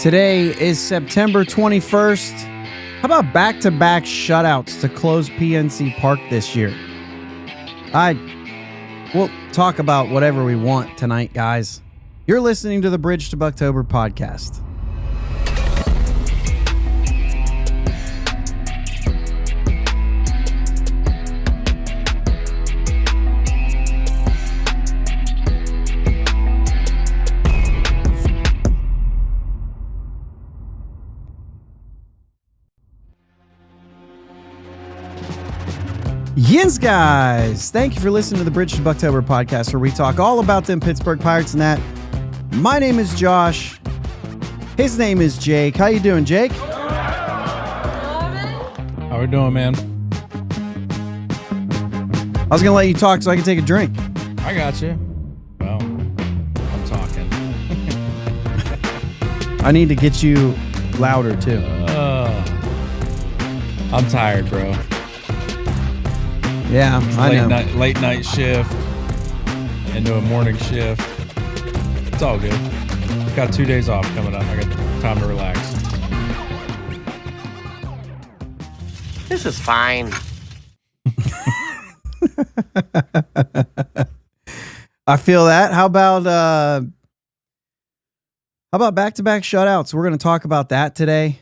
Today is September 21st. How about back-to-back shutouts to close PNC Park this year? We'll talk about whatever we want tonight, guys. You're listening to the Bridge to Buctober podcast. Yins, guys. Thank you for listening to the Bridge to Buctober podcast, where we talk all about them Pittsburgh Pirates and that. My name is Josh. His name is Jake. How you doing, Jake? How we doing, man? I was going to let you talk so I can take a drink. I got you. Well, I'm talking. I need to get you louder, too. I'm tired, bro. Yeah, I know. Late night shift into a morning shift. It's all good. Got 2 days off coming up. I got time to relax. This is fine. I feel that. How about back-to-back shutouts? We're going to talk about that today.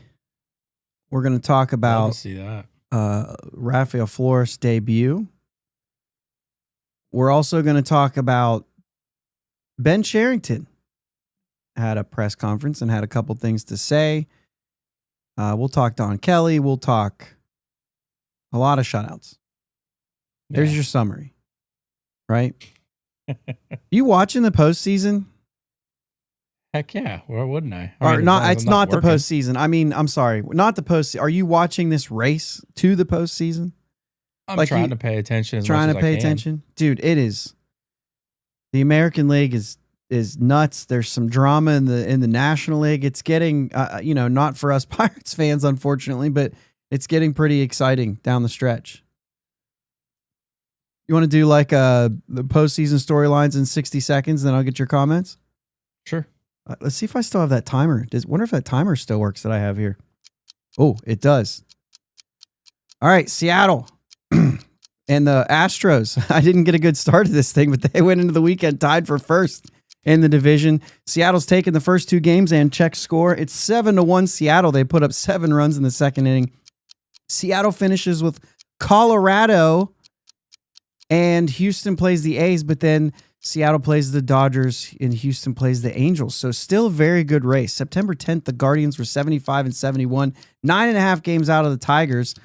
We're going to talk about see that. Rafael Flores' debut. We're also going to talk about Ben Cherington. Had a press conference and had a couple things to say. We'll talk Don Kelly. We'll talk a lot of shutouts. There's your summary, right? You watching the postseason? Heck yeah. Why wouldn't I? Or not? It's not the postseason. I mean, I'm sorry, not the postseason. Are you watching this race to the postseason? I'm trying to pay attention. Trying to pay attention, dude. It is. The American League is nuts. There's some drama in the National League. It's getting, not for us Pirates fans, unfortunately, but it's getting pretty exciting down the stretch. You want to do like the postseason storylines in 60 seconds, then I'll get your comments? Sure. Let's see if I still have that timer. Wonder if that timer still works that I have here. Oh, it does. All right, Seattle and the Astros. I didn't get a good start to this thing, but they went into the weekend tied for first in the division. Seattle's taken the first two games and check score. It's 7-1 Seattle. They put up 7 runs in the second inning. Seattle finishes with Colorado, and Houston plays the A's, but then Seattle plays the Dodgers and Houston plays the Angels. So still a very good race. September 10th, the Guardians were 75-71, 9.5 games out of the Tigers.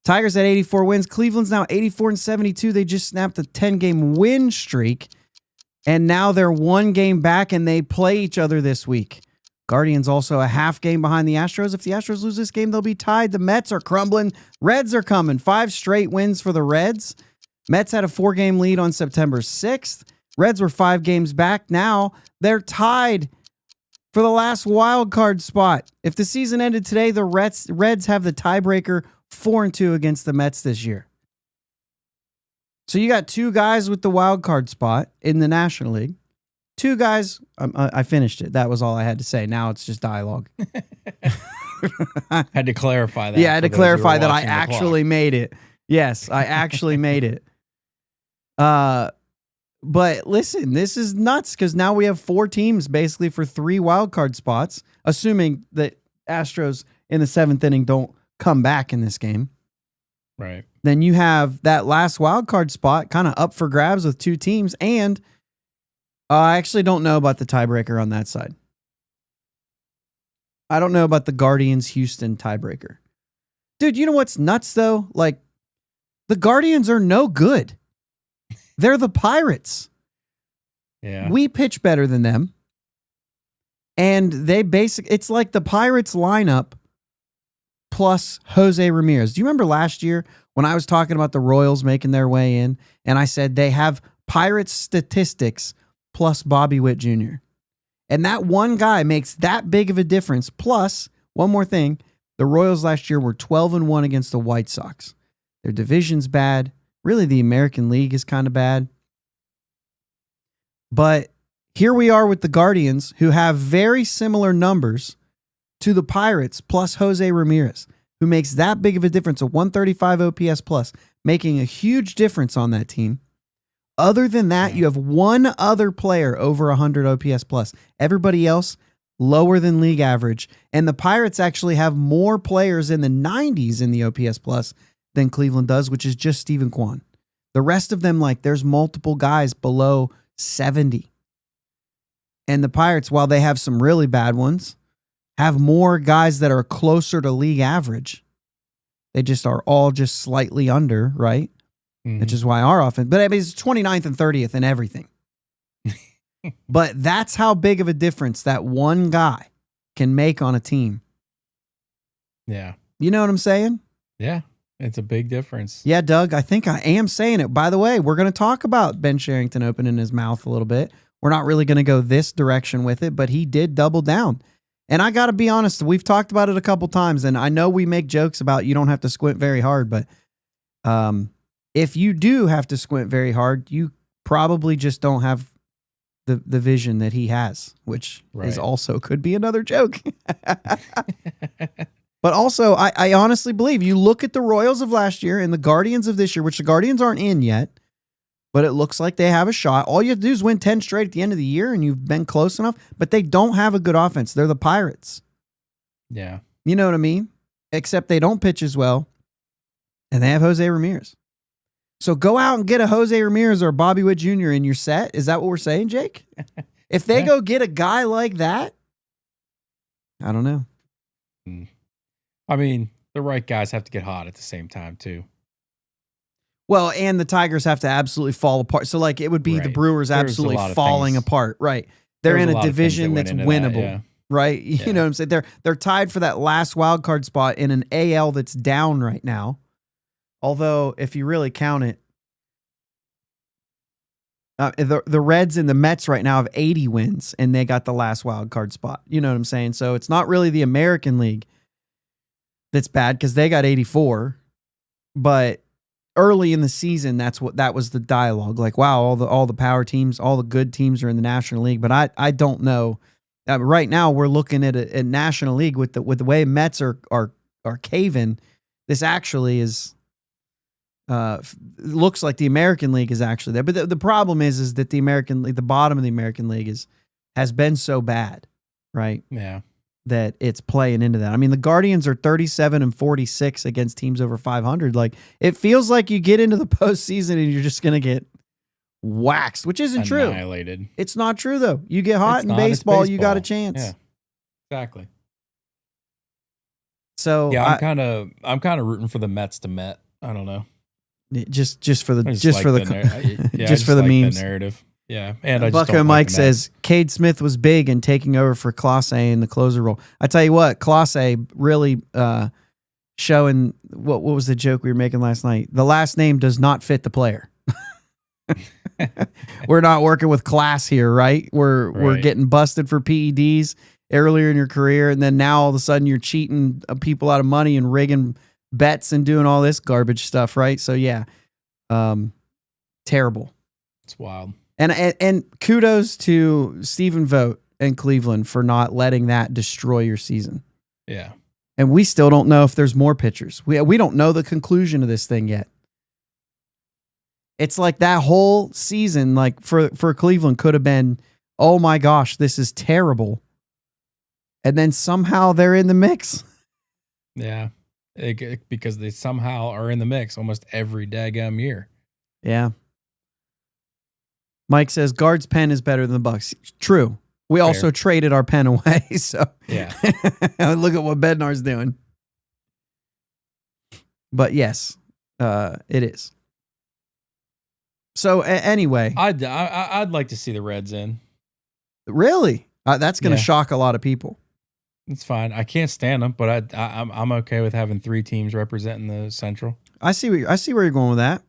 Tigers had 84 wins. Cleveland's now 84-72. They just snapped a 10-game win streak, and now they're 1 game back, and they play each other this week. Guardians also a half game behind the Astros. If the Astros lose this game, they'll be tied. The Mets are crumbling. Reds are coming. 5 straight wins for the Reds. Mets had a 4-game lead on September 6th. Reds were 5 games back. Now they're tied for the last wild card spot. If the season ended today, the Reds have the tiebreaker 4-2 against the Mets this year. So you got 2 guys with the wild card spot in the National League. 2 guys. I finished it. That was all I had to say. Now it's just dialogue. Had to clarify that. Yeah, I had to clarify that I actually made it. Yes, I actually made it. But listen, this is nuts because now we have 4 teams basically for 3 wildcard spots, assuming that Astros in the 7th inning don't come back in this game. Right. Then you have that last wildcard spot kind of up for grabs with 2 teams, and I actually don't know about the tiebreaker on that side. I don't know about the Guardians-Houston tiebreaker. Dude, you know what's nuts though? Like, the Guardians are no good. They're the Pirates. Yeah. We pitch better than them. And it's like the Pirates lineup plus Jose Ramirez. Do you remember last year when I was talking about the Royals making their way in and I said they have Pirates statistics plus Bobby Witt Jr. And that one guy makes that big of a difference. Plus, one more thing, the Royals last year were 12-1 against the White Sox. Their division's bad. Really, the American League is kind of bad. But here we are with the Guardians, who have very similar numbers to the Pirates plus Jose Ramirez, who makes that big of a difference, a 135 OPS plus, making a huge difference on that team. Other than that, you have one other player over 100 OPS plus. Everybody else lower than league average. And the Pirates actually have more players in the 90s in the OPS plus than Cleveland does, which is just Steven Kwan. The rest of them, like, there's multiple guys below 70. And the Pirates, while they have some really bad ones, have more guys that are closer to league average. They just are all just slightly under, right? Mm-hmm. Which is why our offense, but I mean, it's 29th and 30th in everything. But that's how big of a difference that one guy can make on a team. Yeah. You know what I'm saying? Yeah. It's a big difference. Yeah, Doug, I think I am saying it. By the way, we're going to talk about Ben Cherington opening his mouth a little bit. We're not really going to go this direction with it, but he did double down. And I got to be honest, we've talked about it a couple times, and I know we make jokes about you don't have to squint very hard, but if you do have to squint very hard, you probably just don't have the vision that he has, which is also could be another joke. But also, I honestly believe you look at the Royals of last year and the Guardians of this year, which the Guardians aren't in yet, but it looks like they have a shot. All you have to do is win 10 straight at the end of the year, and you've been close enough, but they don't have a good offense. They're the Pirates. Yeah. You know what I mean? Except they don't pitch as well, and they have Jose Ramirez. So go out and get a Jose Ramirez or a Bobby Witt Jr. in your set. Is that what we're saying, Jake? If they go get a guy like that, I don't know. I mean, the right guys have to get hot at the same time, too. Well, and the Tigers have to absolutely fall apart. So, like, it would be the Brewers absolutely falling apart. Right. They're in a division that's winnable. Right. Yeah. You know what I'm saying? They're tied for that last wild card spot in an AL that's down right now. Although, if you really count it, the Reds and the Mets right now have 80 wins, and they got the last wild card spot. You know what I'm saying? So it's not really the American League that's bad because they got 84. But early in the season, that was the dialogue. Like, wow, all the power teams, all the good teams are in the National League. But I don't know. Right now, we're looking at a National League with the way Mets are caving. This actually is. Looks like the American League is actually there, but the problem is that the American League, the bottom of the American League has been so bad, right? Yeah, that it's playing into that. I mean, the Guardians are 37-46 against teams over 500. Like, it feels like you get into the postseason and you're just gonna get waxed, which isn't annihilated. True. It's not true though. You get hot in baseball, you got a chance. Yeah, exactly. So yeah, I'm kind of rooting for the Mets to Met. I don't know. Just for the memes. The narrative. Yeah. And Bucko Mike says Cade Smith was big in taking over for Clase in the closer role. I tell you what, Clase really showing what was the joke we were making last night? The last name does not fit the player. We're not working with class here, right? We're getting busted for PEDs earlier in your career, and then now all of a sudden you're cheating people out of money and rigging bets and doing all this garbage stuff, right? So yeah, terrible. It's wild. And kudos to Stephen Vogt and Cleveland for not letting that destroy your season. Yeah. And we still don't know if there's more pitchers. We don't know the conclusion of this thing yet. It's like that whole season, like for Cleveland, could have been, oh my gosh, this is terrible. And then somehow they're in the mix. Yeah. Because they somehow are in the mix almost every daggum year. Yeah. Mike says Guard's pen is better than the Bucs. True. We also traded our pen away. So yeah. Look at what Bednar's doing. But yes, it is. So anyway, I'd like to see the Reds in. Really? That's going to shock a lot of people. It's fine. I can't stand them, but I'm okay with having 3 teams representing the Central. I see where you're going with that.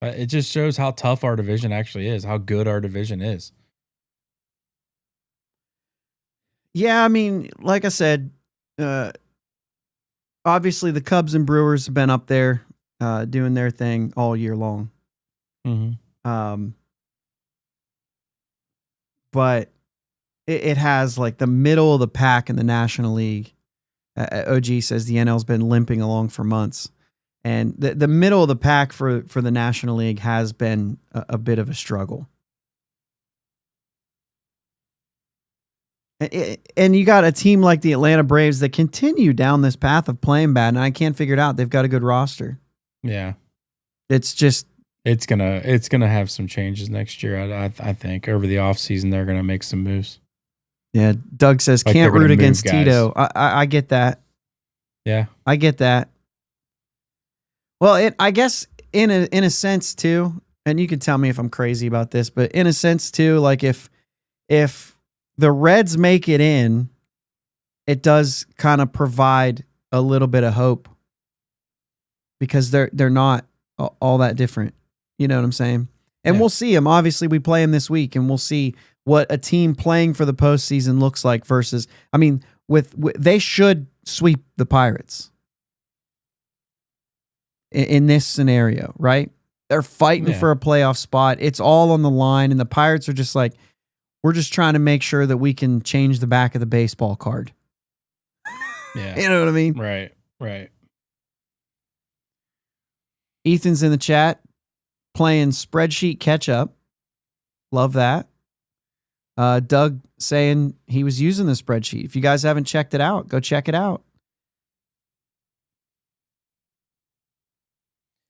It just shows how tough our division actually is, how good our division is. Yeah, I mean, like I said, obviously the Cubs and Brewers have been up there doing their thing all year long. Mm-hmm. But it has like the middle of the pack in the National League. OG says the NL's been limping along for months. And the middle of the pack for the National League has been a bit of a struggle. And you got a team like the Atlanta Braves that continue down this path of playing bad, and I can't figure it out. They've got a good roster. Yeah. It's just... It's gonna have some changes next year. I think over the offseason they're gonna make some moves. Yeah, Doug says Like can't they're root gonna move against guys. Tito. I get that. Yeah. I get that. Well, I guess in a sense too, and you can tell me if I'm crazy about this, but in a sense too, like if the Reds make it in, it does kind of provide a little bit of hope because they're not all that different. You know what I'm saying? And we'll see them. Obviously, we play them this week, and we'll see what a team playing for the postseason looks like versus. I mean, with they should sweep the Pirates in this scenario, right? They're fighting for a playoff spot. It's all on the line, and the Pirates are just like, we're just trying to make sure that we can change the back of the baseball card. Yeah. You know what I mean? Right. Ethan's in the chat playing spreadsheet catch up. Love that. Doug saying he was using the spreadsheet. If you guys haven't checked it out, go check it out.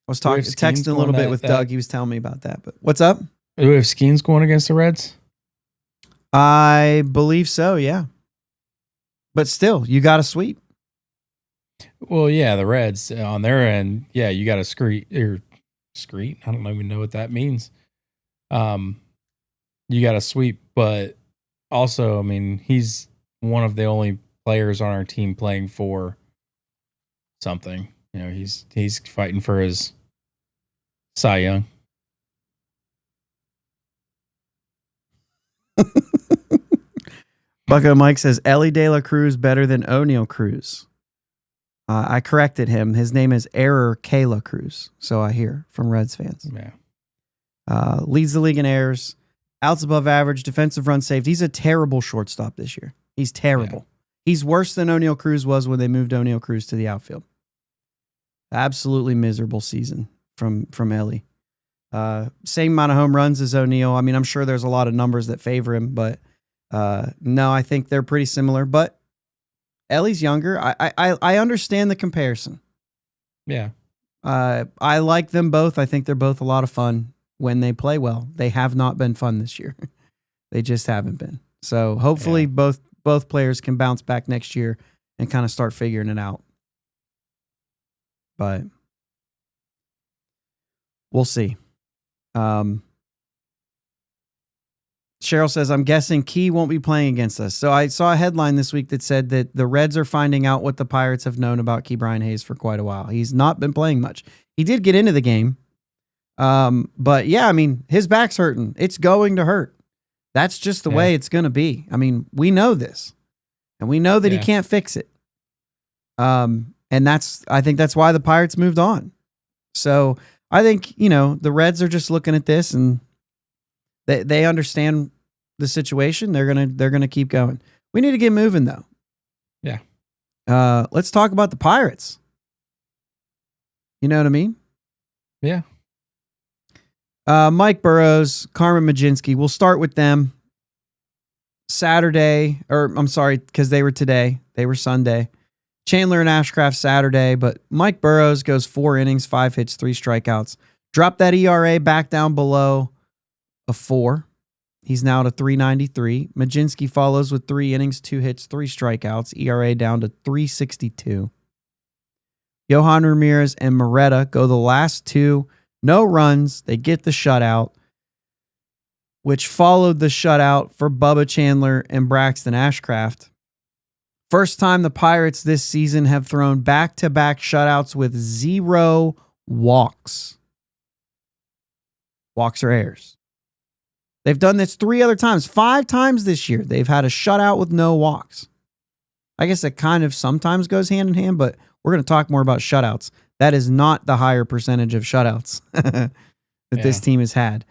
I was texting a little bit with Doug. He was telling me about that. But what's up? Do we have Skeens going against the Reds? I believe so, yeah. But still, you got to sweep. Well, yeah, the Reds on their end, yeah, you got to screet. I don't even know what that means. You got to sweep, but also, I mean, he's one of the only players on our team playing for something. You know, he's fighting for his Cy Young. Bucko Mike says Ellie De La Cruz better than O'Neal Cruz. I corrected him. His name is Error Kayla Cruz. So I hear from Reds fans. Yeah. Leads the league in errors. Outs above average. Defensive run saved. He's a terrible shortstop this year. He's terrible. Yeah. He's worse than O'Neal Cruz was when they moved O'Neal Cruz to the outfield. Absolutely miserable season from Ellie. Same amount of home runs as O'Neal. I mean, I'm sure there's a lot of numbers that favor him, but no, I think they're pretty similar. But Ellie's younger. I understand the comparison. Yeah. I like them both. I think they're both a lot of fun when they play well. They have not been fun this year. They just haven't been. So hopefully both players can bounce back next year and kind of start figuring it out. But we'll see. Cheryl says, I'm guessing Key won't be playing against us. So I saw a headline this week that said that the Reds are finding out what the Pirates have known about Key Brian Hayes for quite a while. He's not been playing much. He did get into the game. But yeah, I mean, his back's hurting. It's going to hurt. That's just the way it's going to be. I mean, we know this, and we know that he can't fix it. And I think that's why the Pirates moved on. So I think, the Reds are just looking at this and they understand the situation. They're going to keep going. We need to get moving though. Yeah. Let's talk about the Pirates. You know what I mean? Yeah. Mike Burrows, Carmen Majinski. We'll start with them. Saturday, or I'm sorry, because they were today. They were Sunday. Chandler and Ashcraft Saturday, but Mike Burrows goes 4 innings, 5 hits, 3 strikeouts. Dropped that ERA back down below a 4. He's now at a 3.93. Majinski follows with 3 innings, 2 hits, 3 strikeouts. ERA down to 3.62. Johan Ramirez and Moretta go the last 2. No runs. They get the shutout, which followed the shutout for Bubba Chandler and Braxton Ashcraft. First time the Pirates this season have thrown back-to-back shutouts with 0 walks. Walks or errors. They've done this 3 other times. 5 times this year, they've had a shutout with no walks. I guess it kind of sometimes goes hand in hand, but we're going to talk more about shutouts. That is not the higher percentage of shutouts that this team has had.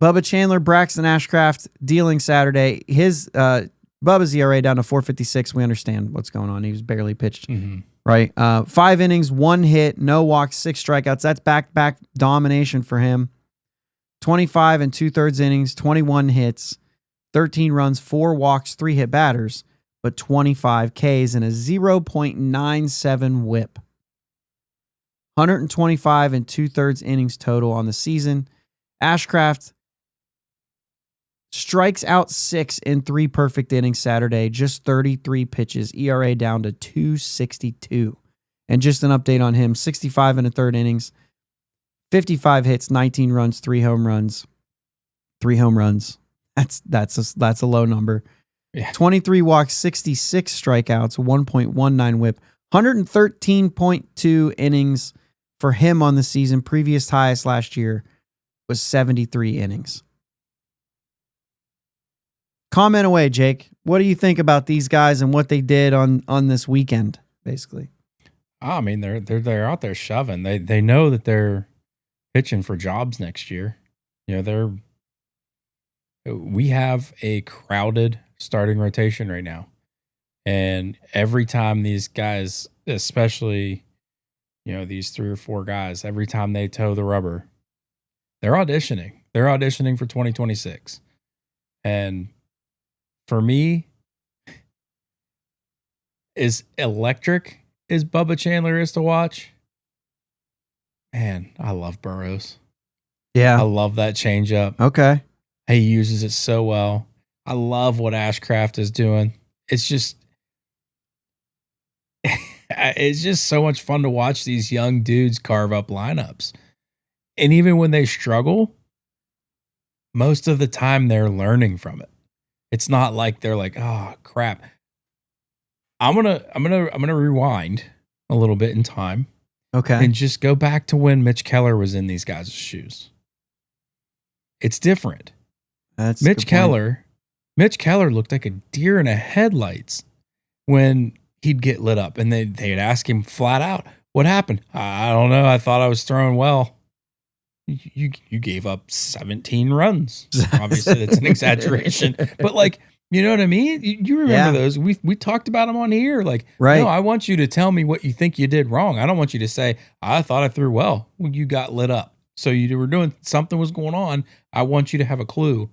Bubba Chandler, Braxton Ashcraft dealing Saturday. His Bubba's ERA down to 4.56. We understand what's going on. He was barely pitched, right? 5 innings, 1 hit, no walks, 6 strikeouts. That's back-to-back domination for him. 25 and 2/3 innings, 21 hits, 13 runs, 4 walks, 3 hit batters, but 25 Ks and a 0.97 whip. 125 and 2/3 innings total on the season. Ashcraft strikes out 6 in 3 perfect innings Saturday, just 33 pitches, ERA down to 2.62. And just an update on him, 65 and a third innings, 55 hits, 19 runs, 3 home runs. 3 home runs. That's a low number. Yeah. 23 walks, 66 strikeouts, 1.19 whip, 113.2 innings for him on the season. Previous highest last year was 73 innings. Comment away, Jake. What do you think about these guys and what they did on this weekend, basically? I mean, they're out there shoving. They know that they're pitching for jobs next year. You know, we have a crowded starting rotation right now. And every time these guys, especially, you know, these 3 or 4 guys, every time they toe the rubber, they're auditioning. They're auditioning for 2026. And for me, as electric as Bubba Chandler is to watch, man, I love Burrows. Yeah. I love that changeup. Okay. He uses it so well. I love what Ashcraft is doing. It's just so much fun to watch these young dudes carve up lineups. And even when they struggle, most of the time they're learning from it. It's not like they're like, oh crap. I'm gonna rewind a little bit in time. Okay. And just go back to when Mitch Keller was in these guys' shoes. It's different. That's Mitch Keller looked like a deer in the headlights when he'd get lit up, and they'd ask him flat out, "What happened?" "I don't know. I thought I was throwing well." You gave up 17 runs. Obviously, that's an exaggeration, but like, you know what I mean? You remember those? We talked about them on here. Like, right. No, I want you to tell me what you think you did wrong. I don't want you to say, "I thought I threw well." Well, you got lit up, so you were doing something was going on. I want you to have a clue.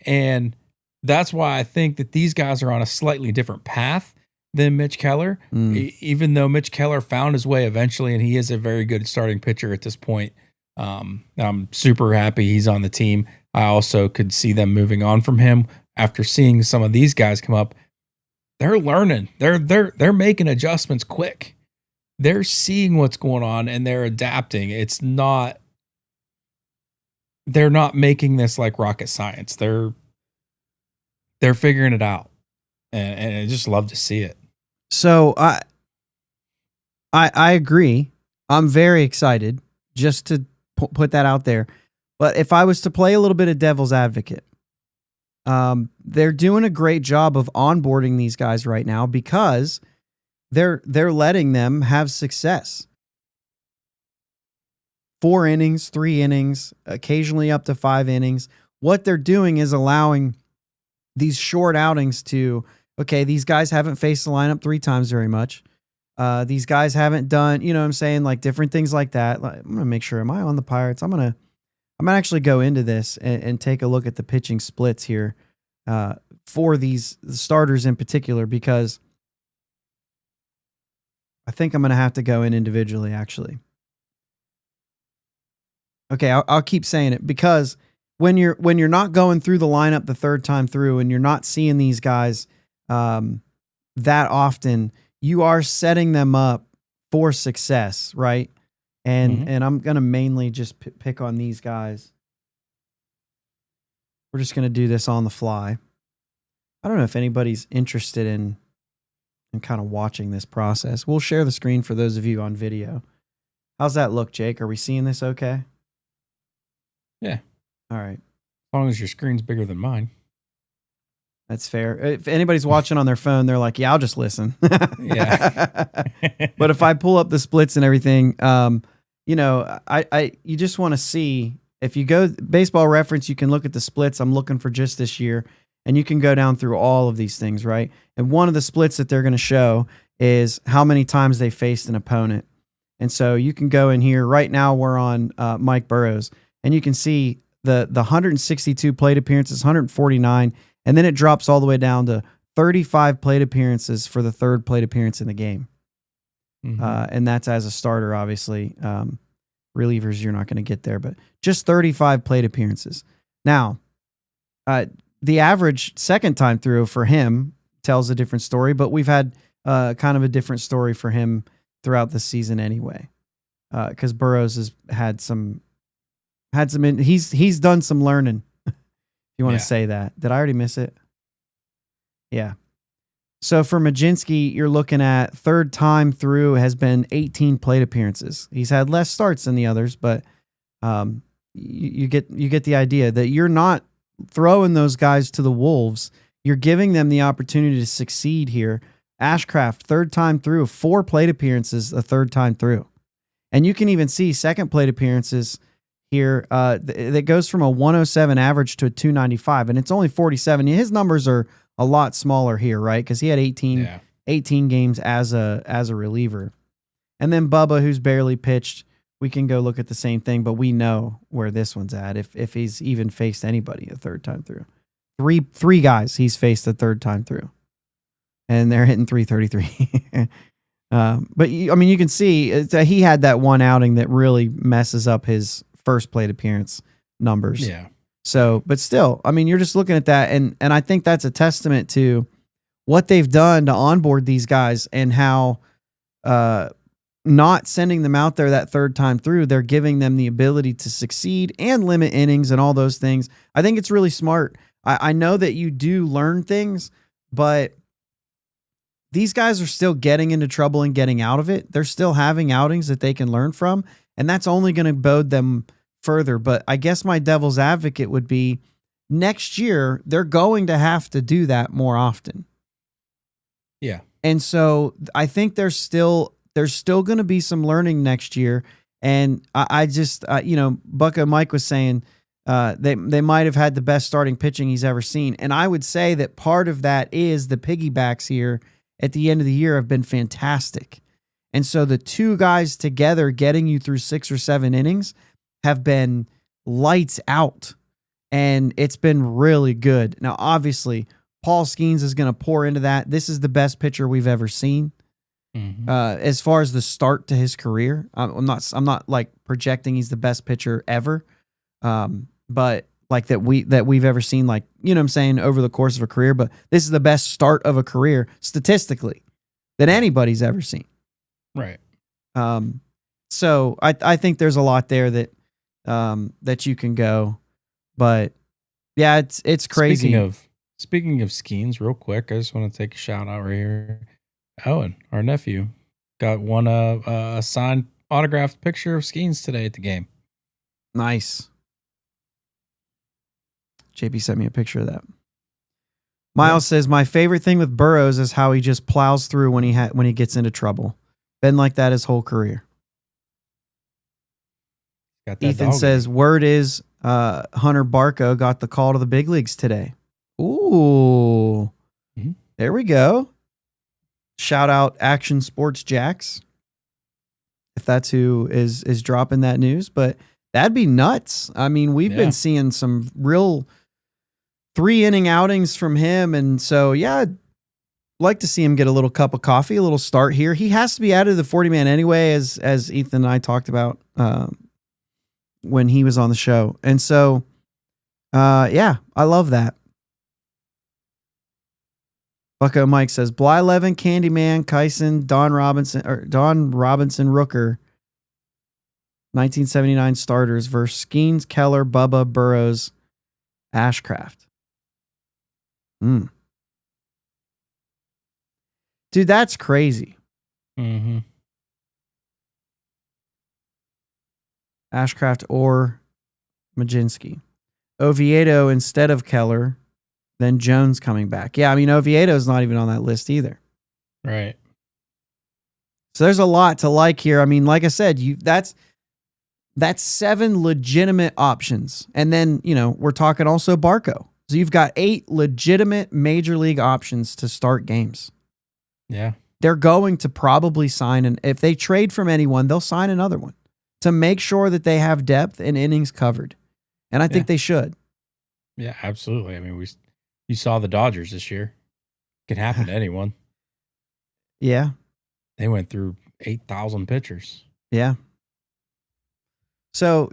And that's why I think that these guys are on a slightly different path than Mitch Keller, even though Mitch Keller found his way eventually, and he is a very good starting pitcher at this point. I'm super happy he's on the team. I also could see them moving on from him after seeing some of these guys come up. They're learning. They're making adjustments quick. They're seeing what's going on and they're adapting. They're not making this like rocket science. They're figuring it out, and I just love to see it. So I agree. I'm very excited just to put that out there. But if I was to play a little bit of devil's advocate, they're doing a great job of onboarding these guys right now because they're letting them have success. 4 innings, 3 innings, occasionally up to 5 innings. What they're doing is allowing these short outings to, okay, these guys haven't faced the lineup 3 times very much. These guys haven't done, you know what I'm saying, like different things like that. Like, I'm going to make sure, am I on the Pirates? I'm going to actually go into this and take a look at the pitching splits here for these starters in particular, because I think I'm going to have to go in individually, actually. Okay, I'll keep saying it, because when you're not going through the lineup the 3rd time through and you're not seeing these guys that often, you are setting them up for success, right? And I'm going to mainly just pick on these guys. We're just going to do this on the fly. I don't know if anybody's interested in kind of watching this process. We'll share the screen for those of you on video. How's that look, Jake? Are we seeing this okay? Yeah. All right. As long as your screen's bigger than mine. That's fair. If anybody's watching on their phone, they're like, yeah, I'll just listen. Yeah. But if I pull up the splits and everything, you know, you just want to see, If you go Baseball Reference, you can look at the splits. I'm looking for just this year, and you can go down through all of these things, right? And one of the splits that they're going to show is how many times they faced an opponent. And so you can go in here. Right now we're on Mike Burrows, and you can see the 162 plate appearances, 149, and then it drops all the way down to 35 plate appearances for the third plate appearance in the game. And that's as a starter, obviously. Relievers, you're not going to get there, but just 35 plate appearances. Now, the average second time through for him tells a different story, but we've had kind of a different story for him throughout the season anyway, because Burrows has he's done some learning. If you want to say that. Did I already miss it? Yeah. So for Majinski, you're looking at third time through has been 18 plate appearances. He's had less starts than the others, but you get the idea that you're not throwing those guys to the wolves. You're giving them the opportunity to succeed here. Ashcraft, third time through, 4 plate appearances, a third time through. And you can even see second plate appearances here that goes from a 107 average to a 295, and it's only 47. His numbers are a lot smaller here, right? Because he had 18 games as a reliever. And then Bubba, who's barely pitched, we can go look at the same thing, but we know where this one's at if he's even faced anybody a third time through. Three guys he's faced a third time through, and they're hitting 333. But you can see he had that one outing that really messes up his first plate appearance numbers. Yeah. So, but still, you're just looking at that, and I think that's a testament to what they've done to onboard these guys and how not sending them out there that third time through, they're giving them the ability to succeed and limit innings and all those things. I think it's really smart. I know that you do learn things, but these guys are still getting into trouble and getting out of it. They're still having outings that they can learn from, and that's only going to bode them further. But I guess my devil's advocate would be next year, they're going to have to do that more often. Yeah. And so I think there's still going to be some learning next year. And I just, Bucko Mike was saying they might have had the best starting pitching he's ever seen. And I would say that part of that is the piggybacks here at the end of the year have been fantastic. And so the two guys together getting you through 6 or 7 innings have been lights out, and it's been really good. Now, obviously, Paul Skeens is going to pour into that. This is the best pitcher we've ever seen. As far as the start to his career, I'm not like projecting he's the best pitcher ever, but like that we've ever seen, like, you know what I'm saying, over the course of a career. But this is the best start of a career statistically that anybody's ever seen. Right. So I think there's a lot there that you can go, but yeah, it's crazy. Speaking of Skeens, real quick, I just want to take a shout out right here. Owen, our nephew, got one a signed autographed picture of Skeens today at the game. Nice. JP sent me a picture of that. Miles says, my favorite thing with Burrows is how he just plows through when he gets into trouble. Been like that his whole career. Ethan says, word is Hunter Barco got the call to the big leagues today. Ooh. There we go. Shout out Action Sports Jacks, if that's who is dropping that news. But that'd be nuts. We've been seeing some real 3-inning outings from him. And so, yeah, I'd like to see him get a little cup of coffee, a little start here. He has to be added to the 40-man anyway, as Ethan and I talked about when he was on the show. And so, I love that. Bucko Mike says, Blyleven, Candyman, Kyson, Don Robinson, Rooker, 1979 starters versus Skeens, Keller, Bubba, Burrows, Ashcraft. Dude, that's crazy. Ashcraft or Majinski. Oviedo instead of Keller. Then Jones coming back. Yeah, Oviedo's not even on that list either. Right. So there's a lot to like here. Like I said, That's 7 legitimate options. And then, we're talking also Barco. So you've got 8 legitimate major league options to start games. Yeah. They're going to probably sign, and if they trade from anyone, they'll sign another one to make sure that they have depth and innings covered. And I think they should. Yeah, absolutely. I mean, you saw the Dodgers this year. It can happen to anyone. Yeah. They went through 8,000 pitchers. Yeah. So,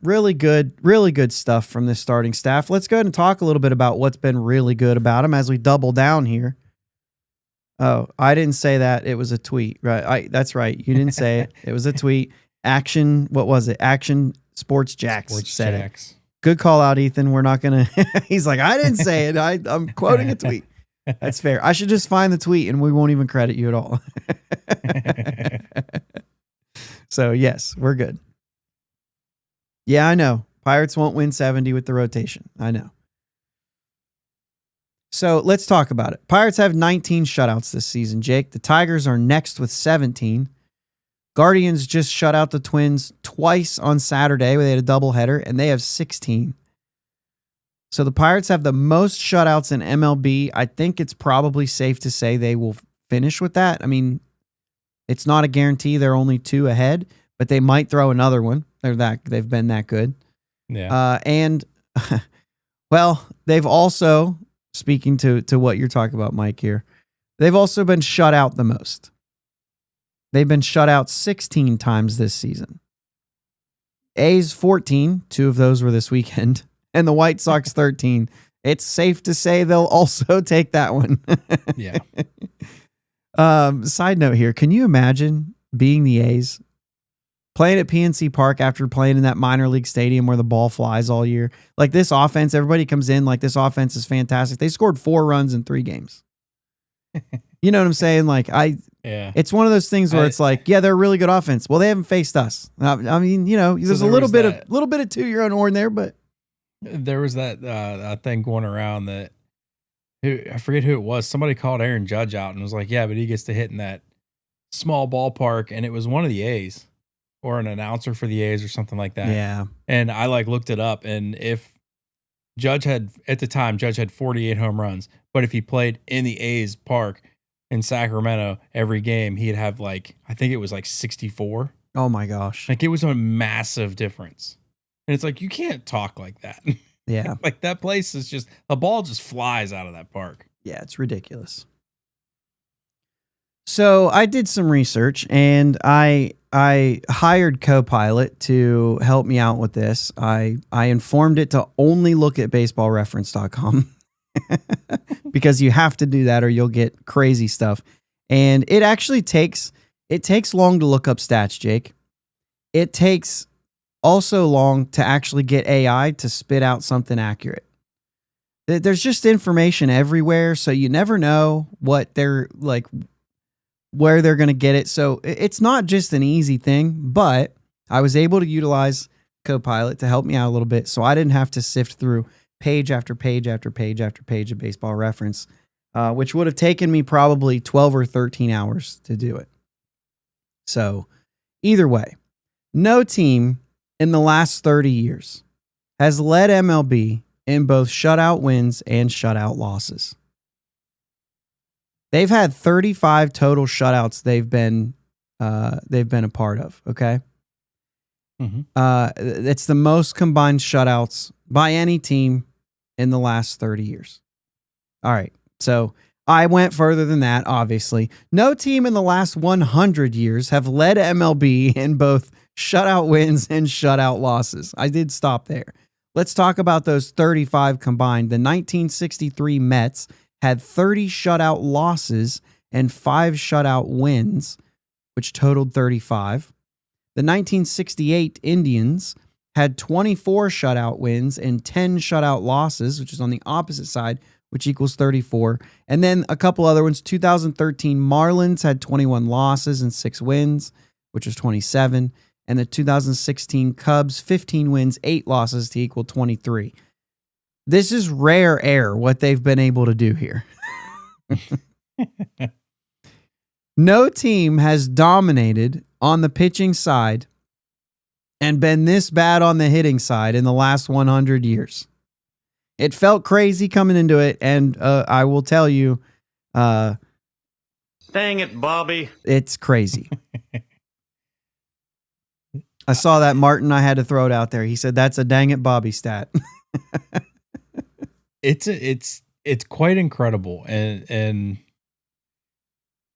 really good stuff from this starting staff. Let's go ahead and talk a little bit about what's been really good about them as we double down here. Oh, I didn't say that. It was a tweet. Right. That's right. You didn't say it. It was a tweet. Action. What was it? Action Sports Jacks said it. Good call out, Ethan. We're not going to. He's like, I didn't say it. I'm quoting a tweet. That's fair. I should just find the tweet and we won't even credit you at all. So, yes, we're good. Yeah, I know. Pirates won't win 70 with the rotation. I know. So let's talk about it. Pirates have 19 shutouts this season, Jake. The Tigers are next with 17. Guardians just shut out the Twins twice on Saturday where they had a doubleheader, and they have 16. So the Pirates have the most shutouts in MLB. I think it's probably safe to say they will finish with that. I mean, it's not a guarantee. They're only 2 ahead, but they might throw another one. They've been that good. Yeah. And well, they've also, speaking to what you're talking about, Mike, here, they've also been shut out the most. They've been shut out 16 times this season. A's 14, 2 of those were this weekend, and the White Sox 13. It's safe to say they'll also take that one. Yeah. Side note here, can you imagine being the A's, playing at PNC Park after playing in that minor league stadium where the ball flies all year? Like, this offense, everybody comes in like, this offense is fantastic. They scored 4 runs in 3 games. You know what I'm saying? Like, it's one of those things where it's like, yeah, they're a really good offense. Well, they haven't faced us. I mean, there's a little bit of to your own horn there, but there was that thing going around that I forget who it was. Somebody called Aaron Judge out and was like, yeah, but he gets to hit in that small ballpark. And it was one of the A's or an announcer for the A's or something like that. Yeah. And I looked it up, and if Judge had 48 home runs, but if he played in the A's park in Sacramento every game, he'd have I think it was 64. Oh my gosh. It was a massive difference. And it's you can't talk like that. Yeah. That place is just, a ball just flies out of that park. Yeah, it's ridiculous. So I did some research, and I hired Copilot to help me out with this. I informed it to only look at baseballreference.com because you have to do that or you'll get crazy stuff. And it actually takes long to look up stats, Jake. It takes also long to actually get AI to spit out something accurate. There's just information everywhere, so you never know what they're where they're going to get it. So it's not just an easy thing, but I was able to utilize Copilot to help me out a little bit, so I didn't have to sift through page after page after page after page of Baseball Reference, which would have taken me probably 12 or 13 hours to do it. So either way, no team in the last 30 years has led MLB in both shutout wins and shutout losses. They've had 35 total shutouts they've been a part of, okay? Mm-hmm. It's the most combined shutouts by any team in the last 30 years. All right, so I went further than that, obviously. No team in the last 100 years have led MLB in both shutout wins and shutout losses. I did stop there. Let's talk about those 35 combined. The 1963 Mets had 30 shutout losses and 5 shutout wins, which totaled 35. The 1968 Indians had 24 shutout wins and 10 shutout losses, which is on the opposite side, which equals 34. And then a couple other ones. 2013 Marlins had 21 losses and 6 wins, which was 27. And the 2016 Cubs, 15 wins, 8 losses to equal 23. This is rare air, what they've been able to do here. No team has dominated on the pitching side and been this bad on the hitting side in the last 100 years. It felt crazy coming into it, and I will tell you, Dang it, Bobby. it's crazy. I saw that, Martin. I had to throw it out there. He said that's a dang it Bobby stat. It's quite incredible, and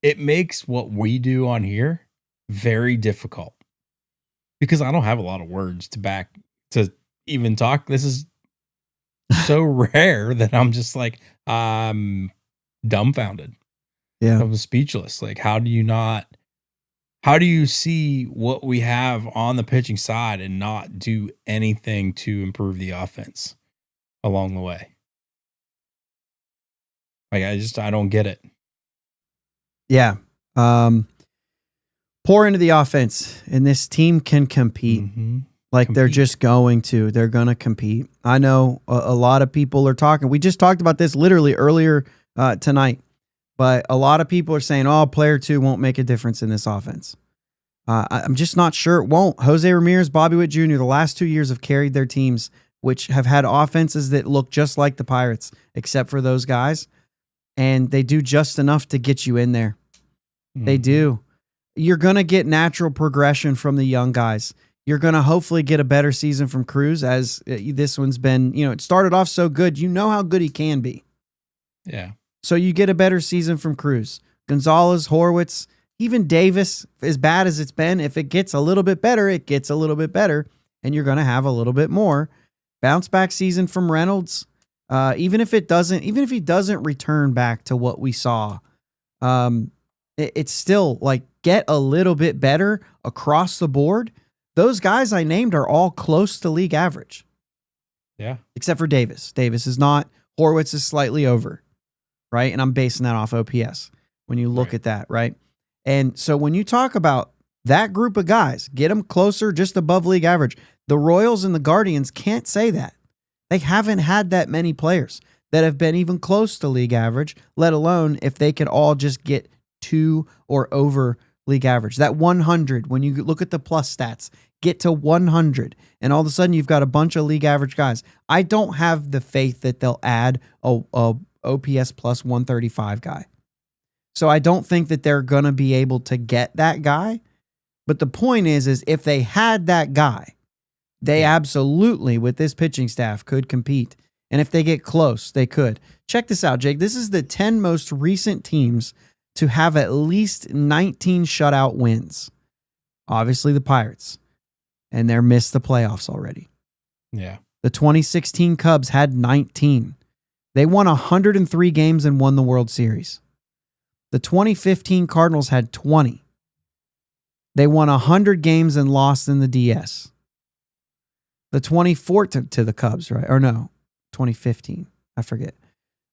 it makes what we do on here very difficult because I don't have a lot of words to even talk. This is so rare that I'm just like, I'm dumbfounded. Yeah. I'm speechless. Like, how do you see what we have on the pitching side and not do anything to improve the offense along the way? Like, I don't get it. Yeah. Pour into the offense, and this team can compete. Mm-hmm. Like they're just going to. They're going to compete. I know a lot of people are talking. We just talked about this literally earlier tonight. But a lot of people are saying, oh, player 2 won't make a difference in this offense. I'm just not sure it won't. Jose Ramirez, Bobby Witt Jr., the last 2 years have carried their teams, which have had offenses that look just like the Pirates, except for those guys. And they do just enough to get you in there. Mm-hmm. They do. You're going to get natural progression from the young guys. You're going to hopefully get a better season from Cruz, as this one's been, it started off so good. You know how good he can be. Yeah. So you get a better season from Cruz. Gonzalez, Horwitz, even Davis, as bad as it's been, if it gets a little bit better, it gets a little bit better, and you're going to have a little bit more. Bounce back season from Reynolds. Even if he doesn't return back to what we saw, it's still like get a little bit better across the board. Those guys I named are all close to league average. Yeah. Except for Davis. Davis is not. Horwitz is slightly over, right? And I'm basing that off OPS when you look at that, right? And so when you talk about that group of guys, get them closer, just above league average. The Royals and the Guardians can't say that. They haven't had that many players that have been even close to league average, let alone if they could all just get 2 or over league average. That 100, when you look at the plus stats, get to 100, and all of a sudden you've got a bunch of league average guys. I don't have the faith that they'll add a OPS plus 135 guy. So I don't think that they're going to be able to get that guy. But the point is if they had that guy, they absolutely, with this pitching staff, could compete. And if they get close, they could. Check this out, Jake. This is the 10 most recent teams to have at least 19 shutout wins. Obviously, the Pirates. And they're missed the playoffs already. Yeah. The 2016 Cubs had 19. They won 103 games and won the World Series. The 2015 Cardinals had 20. They won 100 games and lost in the DS. The 2014 to the Cubs, right? Or no, 2015. I forget.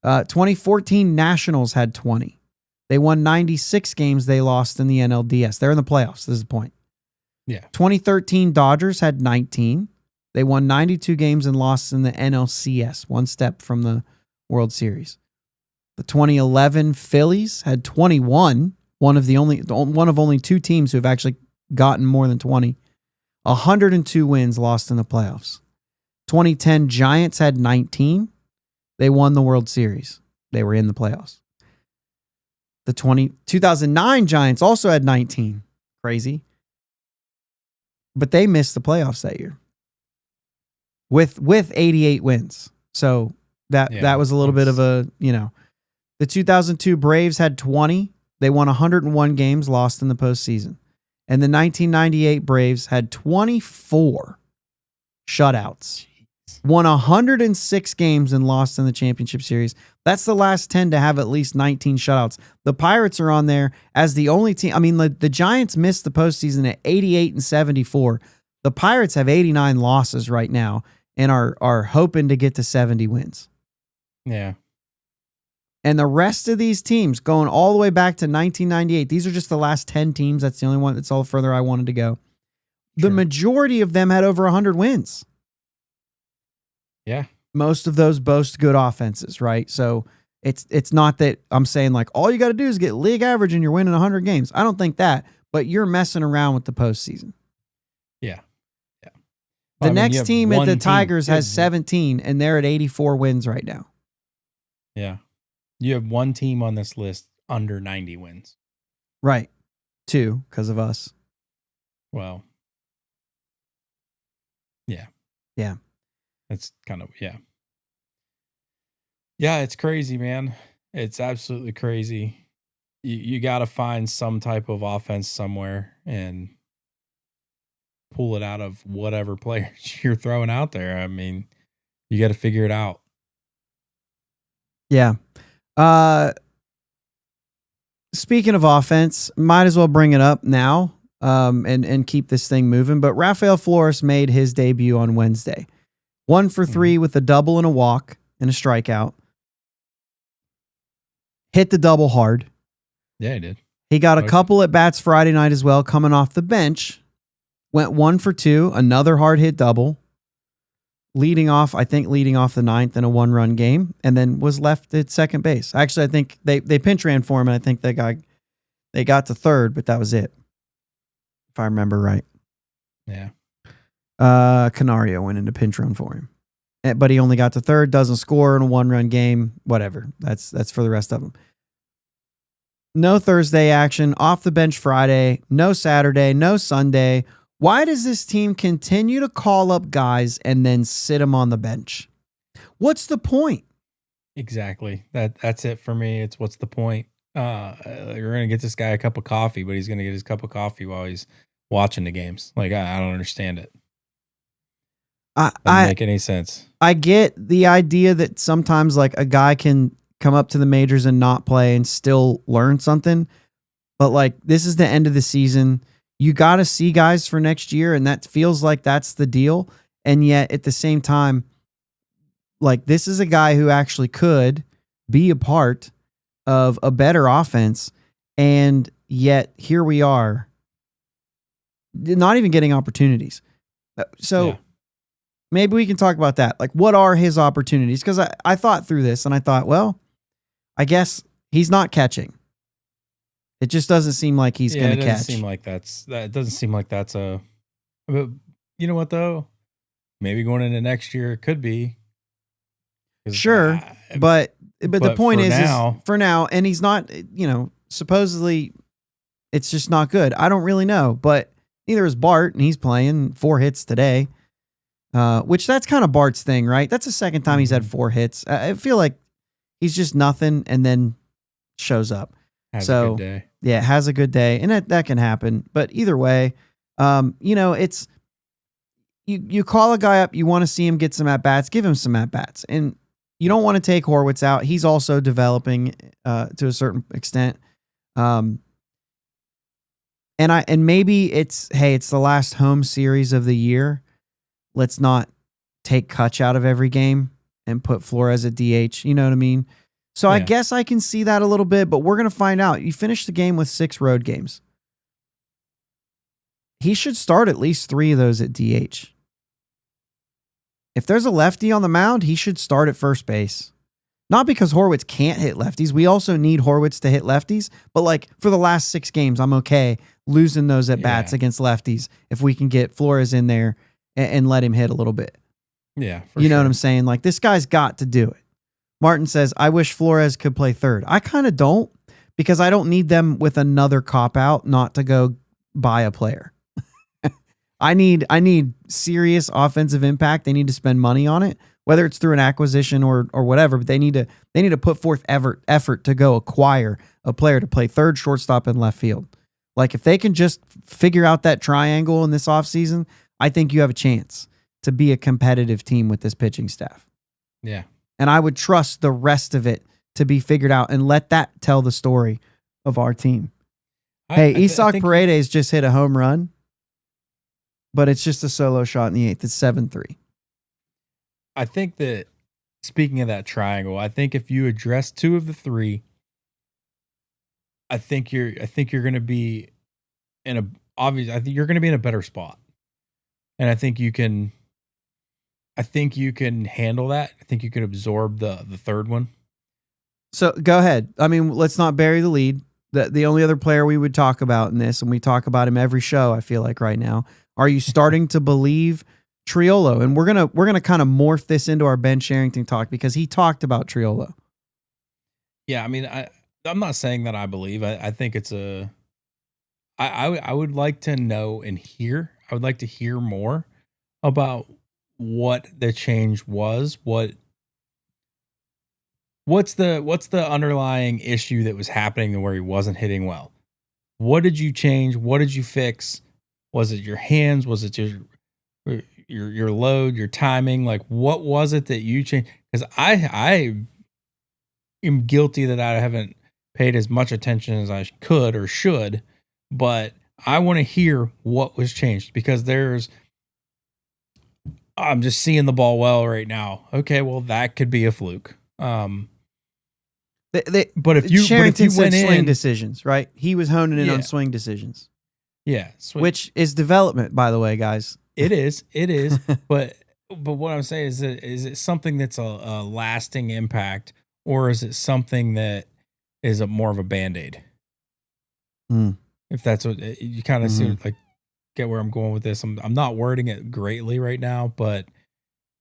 2014 Nationals had 20. They won 96 games. They lost in the NLDS. They're in the playoffs. This is the point. Yeah. 2013 Dodgers had 19. They won 92 games and lost in the NLCS, one step from the World Series. The 2011 Phillies had 21, one of only 2 teams who have actually gotten more than 20. 102 wins lost in the playoffs. 2010 Giants had 19. They won the World Series. They were in the playoffs. The 2009 Giants also had 19. Crazy. But they missed the playoffs that year with 88 wins. So that was a little bit of a, the 2002 Braves had 20. They won 101 games, lost in the postseason. And the 1998 Braves had 24 shutouts. Won 106 games and lost in the championship series. That's the last 10 to have at least 19 shutouts. The Pirates are on there as the only team. I mean, the Giants missed the postseason at 88 and 74. The Pirates have 89 losses right now and are hoping to get to 70 wins. Yeah. And the rest of these teams going all the way back to 1998, these are just the last 10 teams. That's the only one. That's all further I wanted to go. The majority of them had over 100 wins. Yeah. Most of those boast good offenses, right? So it's not that I'm saying like all you got to do is get league average and you're winning 100 games. I don't think that, but you're messing around with the postseason. Yeah. Yeah. The I mean, you next have team at one the team. Tigers You has have- 17, and they're at 84 wins right now. Yeah. You have one team on this list under 90 wins. Right. 2 because of us. Well, yeah. Yeah. That's kind of, yeah. Yeah, it's crazy, man. It's absolutely crazy. You got to find some type of offense somewhere and pull it out of whatever players you're throwing out there. I mean, you got to figure it out. Yeah. Speaking of offense, might as well bring it up now and keep this thing moving. But Rafael Flores made his debut on Wednesday. 1 for 3 with a double and a walk and a strikeout. Hit the double hard. Yeah, he did. He got a Okay. couple at bats Friday night as well, coming off the bench. Went 1 for 2, another hard hit double. Leading off the ninth in a 1-run game, and then was left at second base. Actually, I think they pinch ran for him, and I think they got to third, but that was it, if I remember right. Yeah. Canario went into pinch run for him, but he only got to third. Doesn't score in a 1-run game. Whatever. That's for the rest of them. No Thursday action. Off the bench Friday. No Saturday. No Sunday. Why does this team continue to call up guys and then sit them on the bench? What's the point? Exactly. That's it for me. It's what's the point? You're going to get this guy a cup of coffee, but he's going to get his cup of coffee while he's watching the games. Like, I don't understand it. Doesn't make any sense. I get the idea that sometimes like a guy can come up to the majors and not play and still learn something. But like, this is the end of the season. You got to see guys for next year, and that feels like that's the deal. And yet at the same time, like, this is a guy who actually could be a part of a better offense. And yet here we are not even getting opportunities. So Yeah. maybe we can talk about that. Like, what are his opportunities? Because I thought through this and I thought, well, I guess he's not catching. It just doesn't seem like he's going to catch. That doesn't seem like that's a. But you know what though? Maybe going into next year it could be. Sure, but the point for is now- for now, and he's not. Supposedly, it's just not good. I don't really know, but neither is Bart, and he's playing 4 hits today. Which that's kind of Bart's thing, right? That's the second time he's had 4 hits. I feel like he's just nothing and then shows up. Has So, a good day. Yeah, has a good day, and that can happen. But either way, it's you call a guy up, you want to see him get some at bats, give him some at bats, and you don't want to take Horwitz out. He's also developing to a certain extent, and maybe it's the last home series of the year. Let's not take Kutch out of every game and put Flores at DH. You know what I mean? So I Yeah. guess I can see that a little bit, but we're going to find out. You finish the game with 6 road games. He should start at least 3 of those at DH. If there's a lefty on the mound, he should start at first base. Not because Horwitz can't hit lefties. We also need Horwitz to hit lefties. But like for the last 6 games, I'm okay losing those at bats Yeah. against lefties if we can get Flores in there and let him hit a little bit. Yeah, You know what I'm saying? Like, this guy's got to do it. Martin says, I wish Flores could play third. I kind of don't, because I don't need them with another cop-out not to go buy a player. I need serious offensive impact. They need to spend money on it, whether it's through an acquisition or whatever, but they need to put forth effort to go acquire a player to play third, shortstop, and left field. Like, if they can just figure out that triangle in this offseason, I think you have a chance to be a competitive team with this pitching staff. Yeah. And I would trust the rest of it to be figured out and let that tell the story of our team. Isak Paredes just hit a home run, but it's just a solo shot in the 8th. It's 7-3. I think that, speaking of that triangle, I think if you address 2 of the 3, I think you're going to be in I think you're going to be in a better spot. And I think you can handle that. I think you can absorb the third one. So go ahead. I mean, let's not bury the lead. The only other player we would talk about in this, and we talk about him every show, I feel like right now. Are you starting to believe Triolo, and we're gonna kind of morph this into our Ben Cherington talk because he talked about Triolo. Yeah, I mean, I'm not saying that I believe. I think it's a. I would like to know and hear. I would like to hear more about what the change was. What's the underlying issue that was happening to where he wasn't hitting well? What did you change? What did you fix? Was it your hands? Was it your load, your timing? Like, what was it that you changed? Because I am guilty that I haven't paid as much attention as I could or should, but I want to hear what was changed because I'm just seeing the ball well right now. Okay, well that could be a fluke. But if you went in swing decisions, right? He was honing in Yeah. on swing decisions. Yeah, Which is development, by the way, guys. It is. But what I'm saying is it something that's a lasting impact, or is it something that is more of a Band-Aid? If that's what you kind of see, like, get where I'm going with this. I'm not wording it greatly right now, but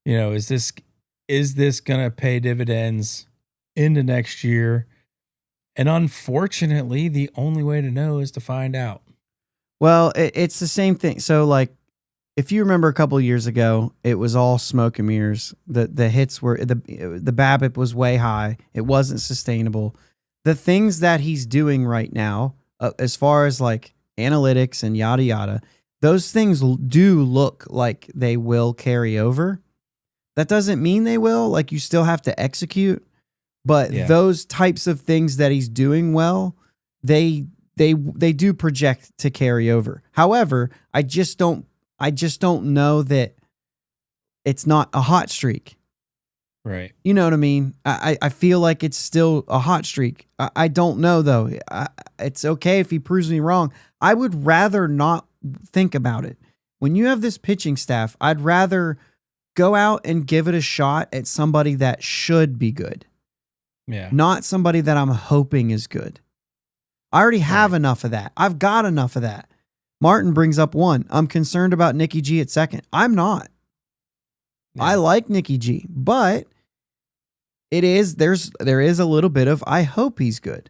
is this gonna pay dividends into next year? And unfortunately, the only way to know is to find out. Well, it's the same thing. So, like, if you remember a couple of years ago, it was all smoke and mirrors. The hits were the BABIP was way high. It wasn't sustainable. The things that he's doing right now, as far as like analytics and yada yada, those things do look like they will carry over. That doesn't mean they will. Like, you still have to execute. But those types of things that he's doing well, they do project to carry over. However, I just don't know that it's not a hot streak. Right. You know what I mean? I feel like it's still a hot streak. I don't know though. It's okay if he proves me wrong. I would rather not think about it. When you have this pitching staff, I'd rather go out and give it a shot at somebody that should be good. Yeah. Not somebody that I'm hoping is good. I already have enough of that. I've got enough of that. Martin brings up one. I'm concerned about Nicky G at second. I'm not. Yeah. I like Nicky G, but there is a little bit of I hope he's good.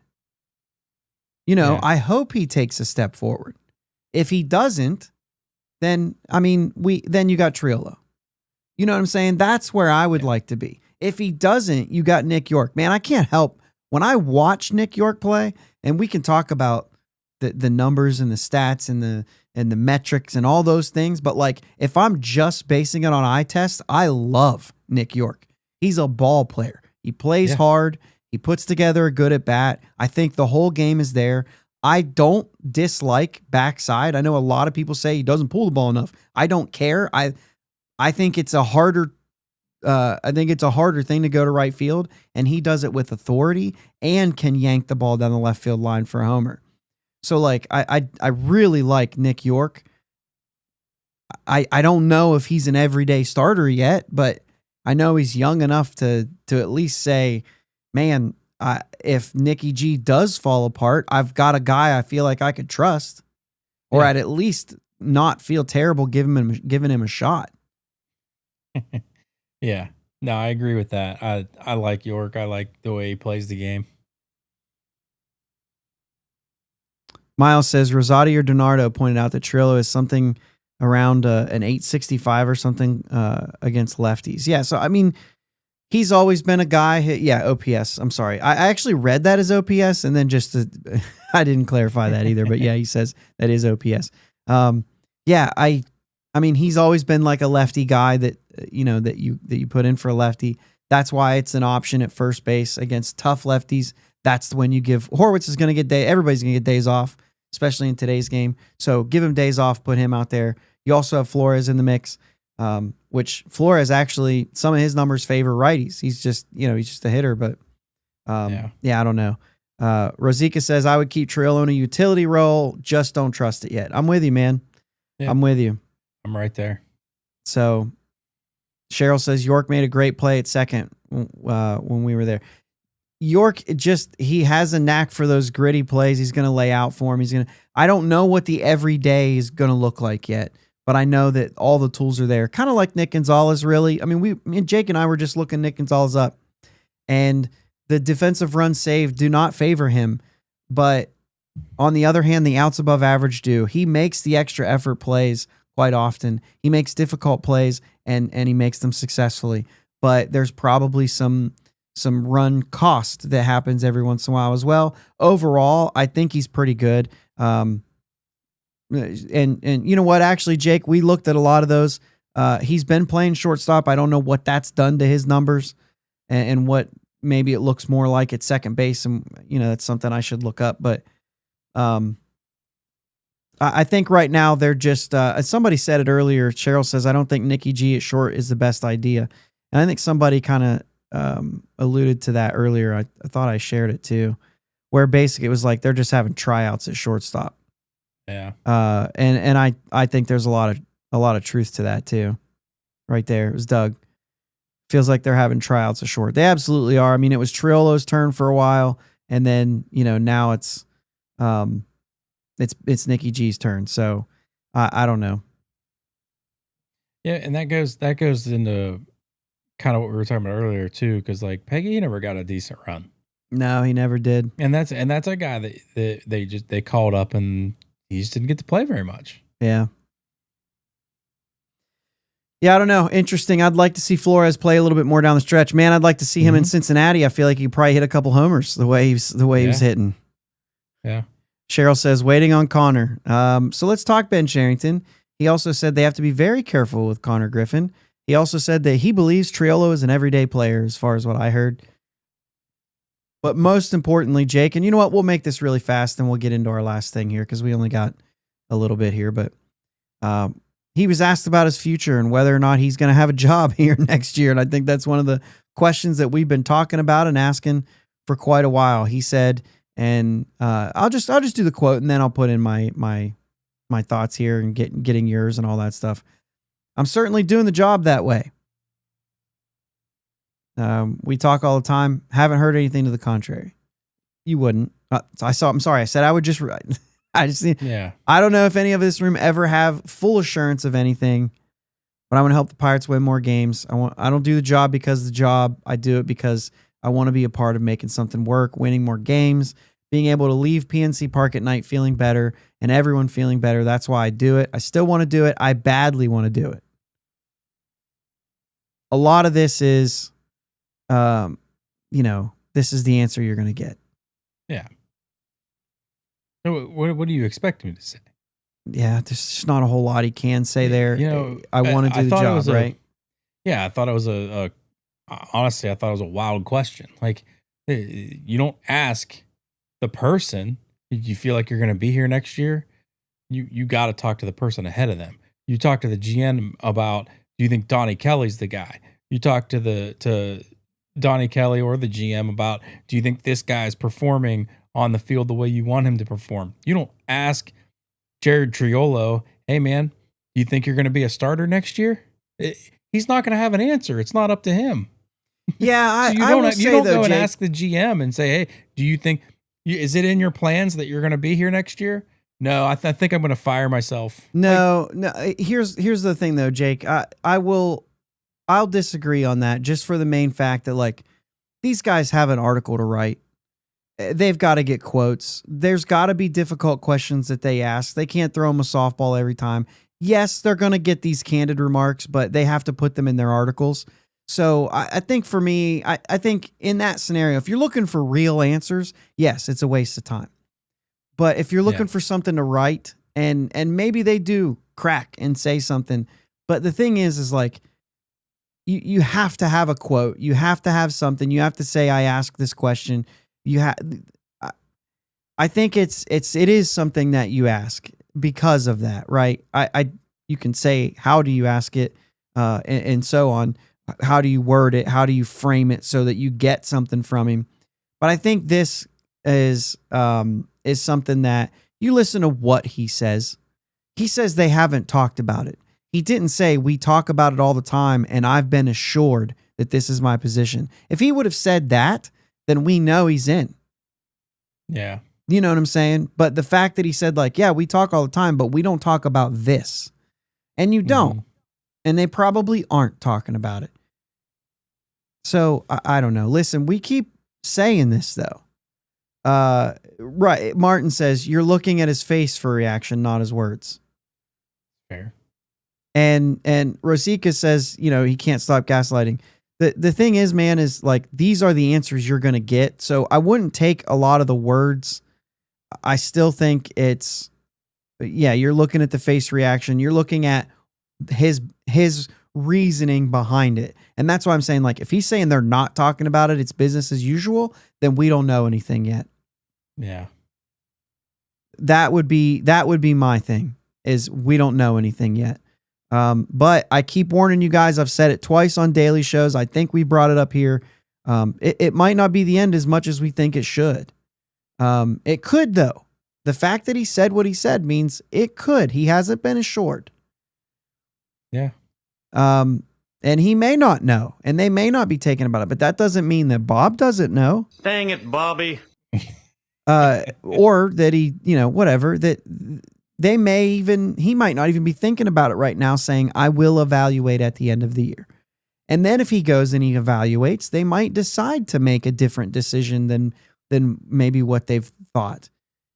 I hope he takes a step forward. If he doesn't, then you got Triolo. You know what I'm saying? That's where I would like to be. If he doesn't, you got Nick York. Man, I can't help when I watch Nick York play, and we can talk about the numbers and the stats and the metrics and all those things. But like, if I'm just basing it on eye test, I love Nick York. He's a ball player. He plays hard. He puts together a good at bat. I think the whole game is there. I don't dislike backside. I know a lot of people say he doesn't pull the ball enough. I don't care. I think it's a harder thing to go to right field, and he does it with authority and can yank the ball down the left field line for a homer. So like, I really like Nick York. I don't know if he's an everyday starter yet, but I know he's young enough to at least say, man, if Nicky G does fall apart, I've got a guy I feel like I could trust, or I'd at least not feel terrible giving him a shot. Yeah. No, I agree with that. I like York. I like the way he plays the game. Miles says Rosati or Donardo pointed out that Triolo is something around an 865 or something against lefties. Yeah, so I mean, he's always been a guy. OPS. I'm sorry. I actually read that as OPS, and then I didn't clarify that either. But yeah, he says that is OPS. I mean, he's always been like a lefty guy that you put in for a lefty. That's why it's an option at first base against tough lefties. That's when you give Horwitz is going to get everybody's going to get days off, especially in today's game. So give him days off, put him out there. You also have Flores in the mix, which Flores actually, some of his numbers favor righties. He's just a hitter, but I don't know. Rosika says, I would keep Triolo in a utility role. Just don't trust it yet. I'm with you, man. Yeah. I'm with you. I'm right there. So Cheryl says York made a great play at second when we were there. York, he has a knack for those gritty plays. He's going to lay out for him. I don't know what the everyday is going to look like yet, but I know that all the tools are there. Kind of like Nick Gonzalez, really. I mean, me and Jake and I were just looking Nick Gonzalez up, and the defensive runs saved do not favor him. But on the other hand, the outs above average do. He makes the extra effort plays quite often. He makes difficult plays, and he makes them successfully. But there's probably some run cost that happens every once in a while as well. Overall, I think he's pretty good. And you know what? Actually, Jake, we looked at a lot of those. He's been playing shortstop. I don't know what that's done to his numbers and what maybe it looks more like at second base. And, that's something I should look up. But I think right now they're just, as somebody said it earlier, Cheryl says, I don't think Nicky G at short is the best idea. And I think somebody kind of alluded to that earlier. I thought I shared it too, where basically it was like they're just having tryouts at shortstop. Yeah. And I think there's a lot of truth to that too. Right there. It was Doug. Feels like they're having tryouts at short. They absolutely are. I mean, it was Triolo's turn for a while, and then, now it's Nicky G's turn. So I don't know. Yeah. And that goes into kind of what we were talking about earlier too. Cause like Peggy never got a decent run. No, he never did. And that's a guy that they called up and he just didn't get to play very much. Yeah. Yeah, I don't know. Interesting. I'd like to see Flores play a little bit more down the stretch. Man, I'd like to see him in Cincinnati. I feel like he could probably hit a couple homers the way he was hitting. Yeah. Cheryl says, waiting on Connor. So let's talk Ben Cherington. He also said they have to be very careful with Connor Griffin. He also said that he believes Triolo is an everyday player, as far as what I heard. But most importantly, Jake, and you know what? We'll make this really fast and we'll get into our last thing here because we only got a little bit here. But he was asked about his future and whether or not he's going to have a job here next year. And I think that's one of the questions that we've been talking about and asking for quite a while. He said, and I'll just do the quote and then I'll put in my thoughts here and getting yours and all that stuff. I'm certainly doing the job that way. We talk all the time. Haven't heard anything to the contrary. You wouldn't. I'm sorry. I said I would just. Yeah. I don't know if any of this room ever have full assurance of anything, but I want to help the Pirates win more games. I don't do the job because of the job. I do it because I want to be a part of making something work, winning more games, being able to leave PNC Park at night feeling better and everyone feeling better. That's why I do it. I still want to do it. I badly want to do it. A lot of this is, this is the answer you're going to get. Yeah. So what do you expect me to say? Yeah, there's just not a whole lot he can say there. I want to do the job, right? I thought it was honestly, I thought it was a wild question. Like, you don't ask the person, if you feel like you're going to be here next year, you got to talk to the person ahead of them. You talk to the GM about, do you think Donnie Kelly's the guy? You talk to Donnie Kelly or the GM about, do you think this guy is performing on the field the way you want him to perform? You don't ask Jared Triolo, hey man, do you think you're going to be a starter next year? He's not going to have an answer. It's not up to him. Yeah, so you don't go and ask the GM and say, hey, do you think, is it in your plans that you're going to be here next year? No, I think I'm going to fire myself. No. Here's the thing though, Jake. I'll disagree on that just for the main fact that like these guys have an article to write. They've got to get quotes. There's got to be difficult questions that they ask. They can't throw them a softball every time. Yes, they're going to get these candid remarks, but they have to put them in their articles. So I think for me, I think in that scenario, if you're looking for real answers, yes, it's a waste of time. But if you're looking for something to write and maybe they do crack and say something, but the thing is like, you have to have a quote. You have to have something. You have to say, I asked this question. I think it is something that you ask because of that, right? You can say, how do you ask it? And so on. How do you word it? How do you frame it so that you get something from him? But I think this is something that you listen to what he says. He says they haven't talked about it. He didn't say we talk about it all the time and I've been assured that this is my position. If he would have said that, then we know he's in. Yeah. You know what I'm saying? But the fact that he said like, yeah, we talk all the time, but we don't talk about this. And you don't. And they probably aren't talking about it. So I don't know. Listen, we keep saying this though. Right. Martin says you're looking at his face for reaction, not his words. Fair. And Rosika says, he can't stop gaslighting. The thing is, man, is like, these are the answers you're going to get. So I wouldn't take a lot of the words. I still think it's, you're looking at the face reaction. You're looking at his reasoning behind it. And that's why I'm saying, like, if he's saying they're not talking about it, it's business as usual, then we don't know anything yet. Yeah. That would be my thing, is we don't know anything yet. But I keep warning you guys. I've said it twice on daily shows. I think we brought it up here. It might not be the end as much as we think it should. It could, though. The fact that he said what he said means it could. He hasn't been assured. Yeah. And he may not know, and they may not be taking about it, but that doesn't mean that Bob doesn't know. Dang it, Bobby. Or that he, whatever, that he might not even be thinking about it right now, saying, I will evaluate at the end of the year. And then if he goes and he evaluates, they might decide to make a different decision than maybe what they've thought.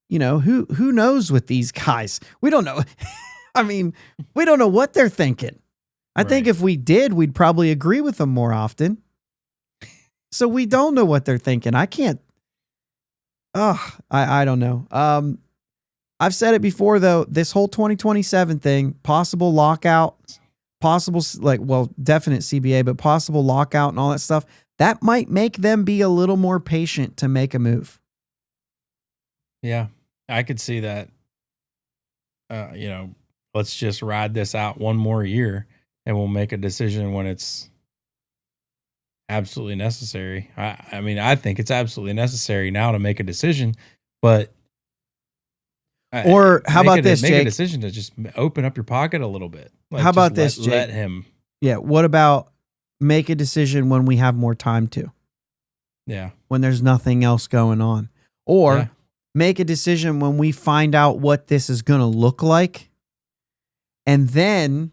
Who knows with these guys? We don't know. I mean, we don't know what they're thinking. I think if we did, we'd probably agree with them more often. So we don't know what they're thinking. I can't. I don't know. I've said it before, though, this whole 2027 thing, possible lockout, definite CBA, but possible lockout and all that stuff, that might make them be a little more patient to make a move. Yeah, I could see that. Let's just ride this out one more year and we'll make a decision when it's absolutely necessary. I think it's absolutely necessary now to make a decision, but how about this, Jake? Make a decision to just open up your pocket a little bit. How about this, Jake? Let him. Yeah. What about make a decision when we have more time to? Yeah. When there's nothing else going on, or make a decision when we find out what this is going to look like, and then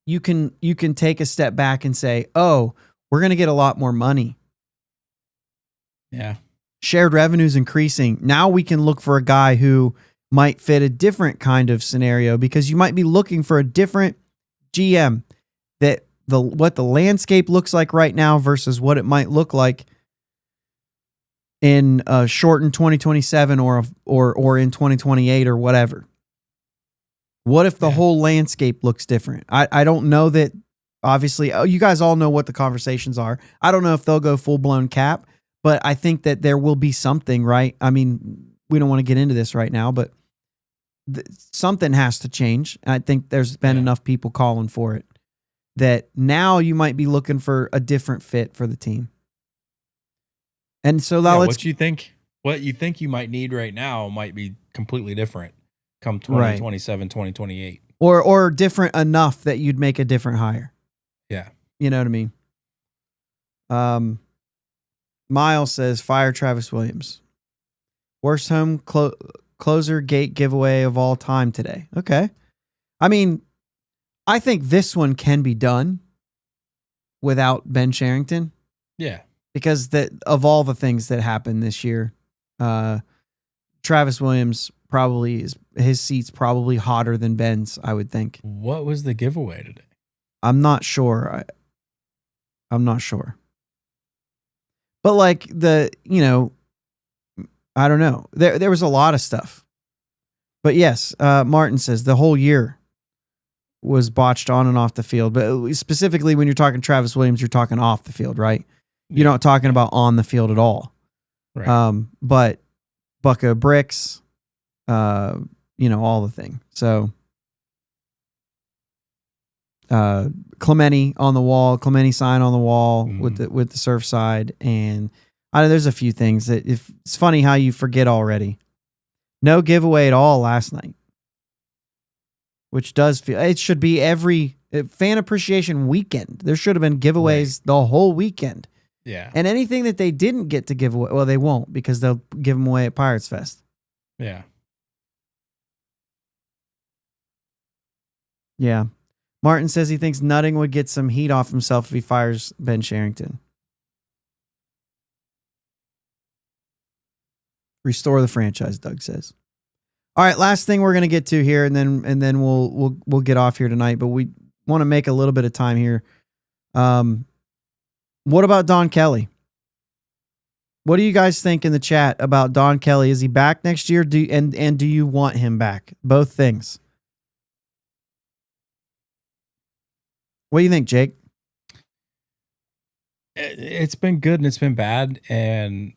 you can take a step back and say, oh, we're going to get a lot more money. Yeah. Shared revenue's increasing. Now we can look for a guy who might fit a different kind of scenario, because you might be looking for a different GM, that what the landscape looks like right now versus what it might look like in shortened 2027 or in 2028 or whatever. What if the whole landscape looks different? I don't know that. Obviously, you guys all know what the conversations are. I don't know if they'll go full-blown cap, but I think that there will be something, right? I mean, we don't want to get into this right now, but something has to change. I think there's been enough people calling for it that now you might be looking for a different fit for the team. And so now what you think you might need right now might be completely different come 2027, 2028. Or different enough that you'd make a different hire. Yeah. You know what I mean? Miles says, fire Travis Williams. Worst home closer gate giveaway of all time today. Okay. I mean, I think this one can be done without Ben Cherington. Yeah. Because of all the things that happened this year, Travis Williams his seat's probably hotter than Ben's, I would think. What was the giveaway today? I'm not sure. I'm not sure. But like I don't know. There was a lot of stuff. But yes, Martin says the whole year was botched on and off the field. But specifically when you're talking Travis Williams, you're talking off the field, right? You're not talking about on the field at all. Right. But bucket of bricks, all the thing. So Clemente on the wall, Clemente sign on the wall with the surf side, and there's a few things that it's funny how you forget already. No giveaway at all last night, which does feel it should be every fan appreciation weekend. There should have been giveaways the whole weekend. Yeah, and anything that they didn't get to give away, well, they won't, because they'll give them away at Pirates Fest. Yeah. Yeah. Martin says he thinks Nutting would get some heat off himself if he fires Ben Cherington. Restore the franchise, Doug says. All right, last thing we're going to get to here, and then we'll get off here tonight. But we want to make a little bit of time here. What about Don Kelly? What do you guys think in the chat about Don Kelly? Is he back next year? Do you want him back? Both things. What do you think, Jake? It's been good and it's been bad, and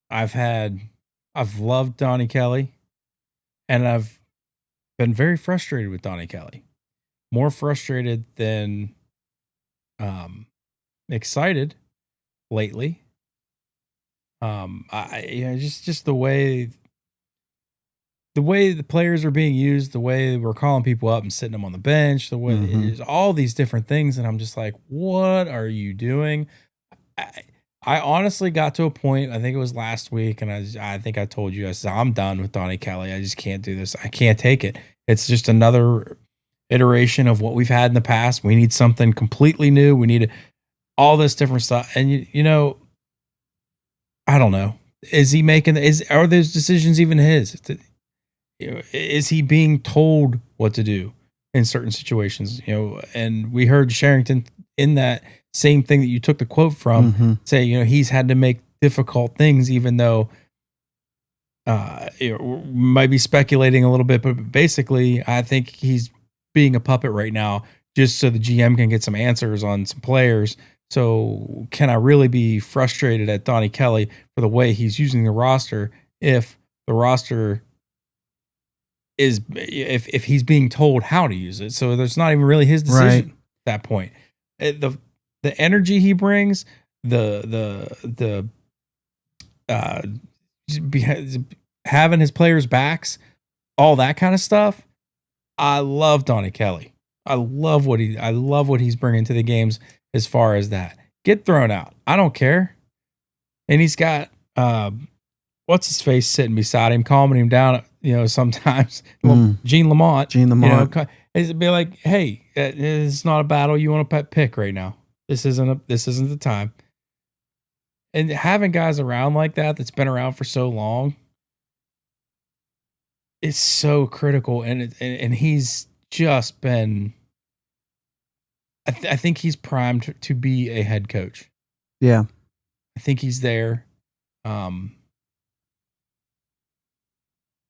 I've loved Donnie Kelly, and I've been very frustrated with Donnie Kelly. More frustrated than excited lately. Just the way the players are being used, the way we're calling people up and sitting them on the bench, the way it's all these different things, and I'm just like, what are you doing? I honestly got to a point, I think it was last week, and I think I told you, I said, I'm done with Donnie Kelly. I just can't do this. I can't take it. It's just another iteration of what we've had in the past. We need something completely new. We need all this different stuff. And you know, I don't know. Are those decisions even his? Is he being told what to do in certain situations? You know, and we heard Cherington in that same thing that you took the quote from say, you know, he's had to make difficult things, even though might be speculating a little bit, but basically I think he's being a puppet right now just so the GM can get some answers on some players. So can I really be frustrated at Donnie Kelly for the way he's using the roster if the roster is if he's being told how to use it? So there's not even really his decision at that point. The energy he brings, having his players' backs, all that kind of stuff. I love Donnie Kelly. I love what he's bringing to the games as far as that. Get thrown out. I don't care. And he's got what's his face sitting beside him, calming him down. You know, sometimes Gene Lamont. You know, it'd be like, hey, it's not a battle you want to pick right now. This isn't the time. And having guys around like that's been around for so long, it's so critical. And he's just been. I think he's primed to be a head coach. Yeah, I think he's there.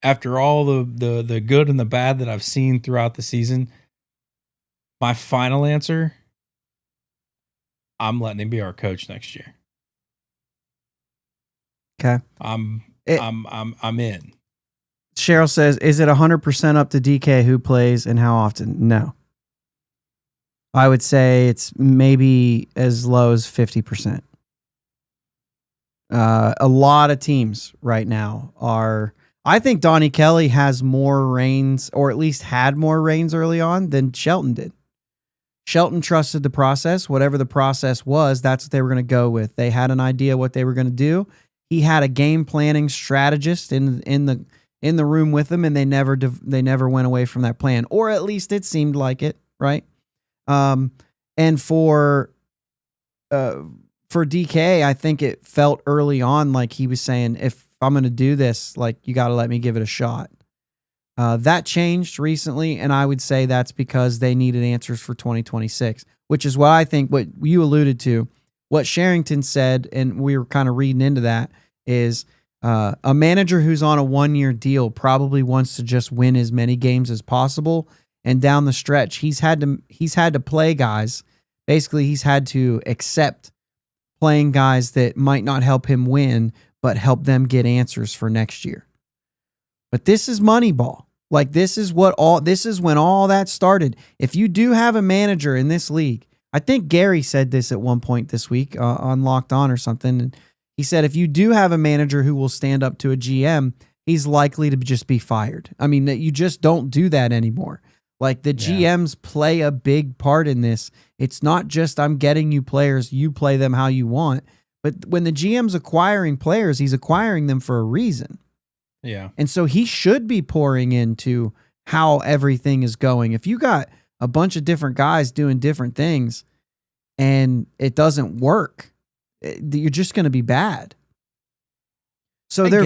After all the good and the bad that I've seen throughout the season, my final answer, I'm letting him be our coach next year. Okay. I'm in. Cheryl says, is it 100% up to DK who plays and how often? No. I would say it's maybe as low as 50%. A lot of teams right now are. I think Donnie Kelly has more reins, or at least had more reins early on than Shelton did. Shelton trusted the process. Whatever the process was, that's what they were going to go with. They had an idea what they were going to do. He had a game planning strategist in the room with them, and they never went away from that plan, or at least it seemed like it, right? And for DK, I think it felt early on like he was saying, if I'm going to do this, like, you got to let me give it a shot. That changed recently, and I would say that's because they needed answers for 2026, which is what I think what you alluded to. What Cherington said, and we were kind of reading into that, is a manager who's on a 1-year deal probably wants to just win as many games as possible. And down the stretch, he's had to play guys. Basically, he's had to accept playing guys that might not help him win, but help them get answers for next year. But this is Moneyball. Like, this is when all that started. If you do have a manager in this league, I think Gary said this at one point this week on Locked On or something. And he said, if you do have a manager who will stand up to a GM, he's likely to just be fired. I mean, you just don't do that anymore. Like, the GMs play a big part in this. It's not just I'm getting you players, you play them how you want. But when the GM's acquiring players, he's acquiring them for a reason. Yeah. And so he should be pouring into how everything is going. If you got a bunch of different guys doing different things and it doesn't work, you're just going to be bad. So they're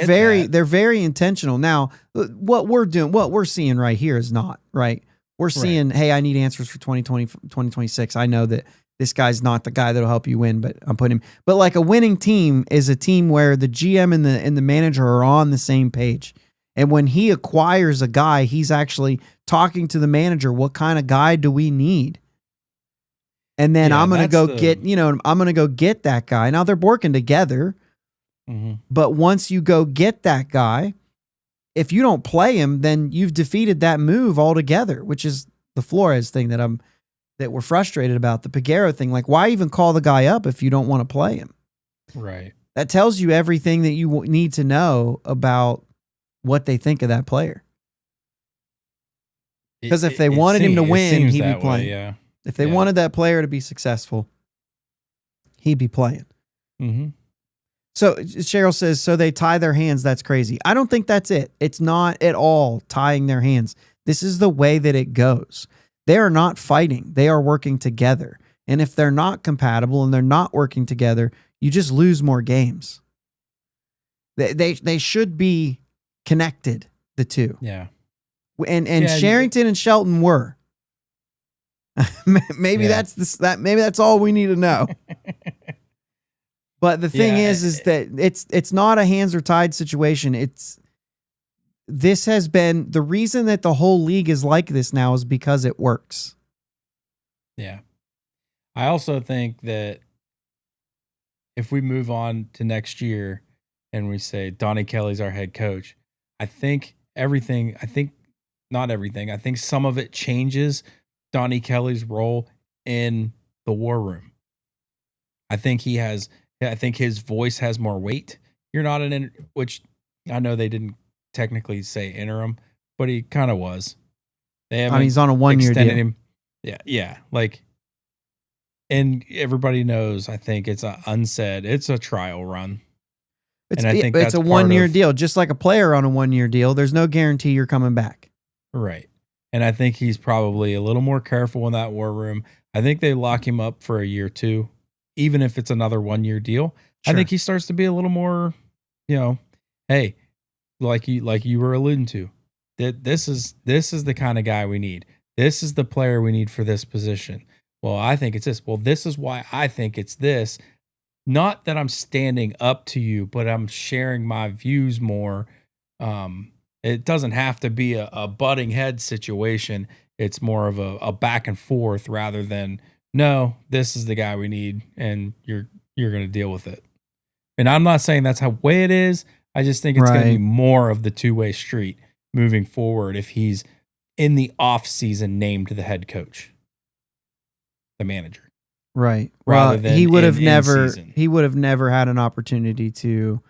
very intentional. Now, what we're seeing right here is not right. We're seeing, hey, I need answers for 2020, 2026. I know that this guy's not the guy that'll help you win, but I'm putting him. But like a winning team is a team where the GM and the manager are on the same page. And when he acquires a guy, he's actually talking to the manager. What kind of guy do we need? And then I'm going to go I'm going to go get that guy. Now they're working together. Mm-hmm. But once you go get that guy, if you don't play him, then you've defeated that move altogether, which is the Flores thing that we're frustrated about, the Peguero thing. Like, why even call the guy up if you don't want to play him? Right. That tells you everything that you need to know about what they think of that player. Because if they wanted him to win, he'd be playing. Yeah. If they wanted that player to be successful, he'd be playing. Mm-hmm. So Cheryl says, so they tie their hands. That's crazy. I don't think that's it. It's not at all tying their hands. This is the way that it goes. They are not fighting. They are working together. And if they're not compatible and they're not working together, you just lose more games. They should be connected, the two. Yeah. And Cherington and Shelton were. Maybe that's all we need to know. But the thing is that it's not a hands are tied situation. This has been the reason that the whole league is like this now is because it works. Yeah. I also think that if we move on to next year and we say Donnie Kelly's our head coach, I think not everything. I think some of it changes Donnie Kelly's role in the war room. I think his voice has more weight. You're not which I know they didn't technically say interim, but he kind of was. He's on a 1-year deal. Him. Yeah. Like, and everybody knows, I think it's it's a trial run. And I think it's a 1-year deal, just like a player on a 1-year deal. There's no guarantee you're coming back. Right. And I think he's probably a little more careful in that war room. I think they lock him up for a year too, even if it's another 1-year deal. Sure. I think he starts to be a little more, hey, like you were alluding to, that this is the kind of guy we need. This is the player we need for this position. Well, I think it's this. Well, this is why I think it's this. Not that I'm standing up to you, but I'm sharing my views more. It doesn't have to be a butting head situation. It's more of a back and forth rather than, no, this is the guy we need, and you're going to deal with it. And I'm not saying that's how way it is. I just think it's going to be more of the two-way street moving forward if he's in the off season named the head coach, the manager. Right. Rather than he would have never had an opportunity to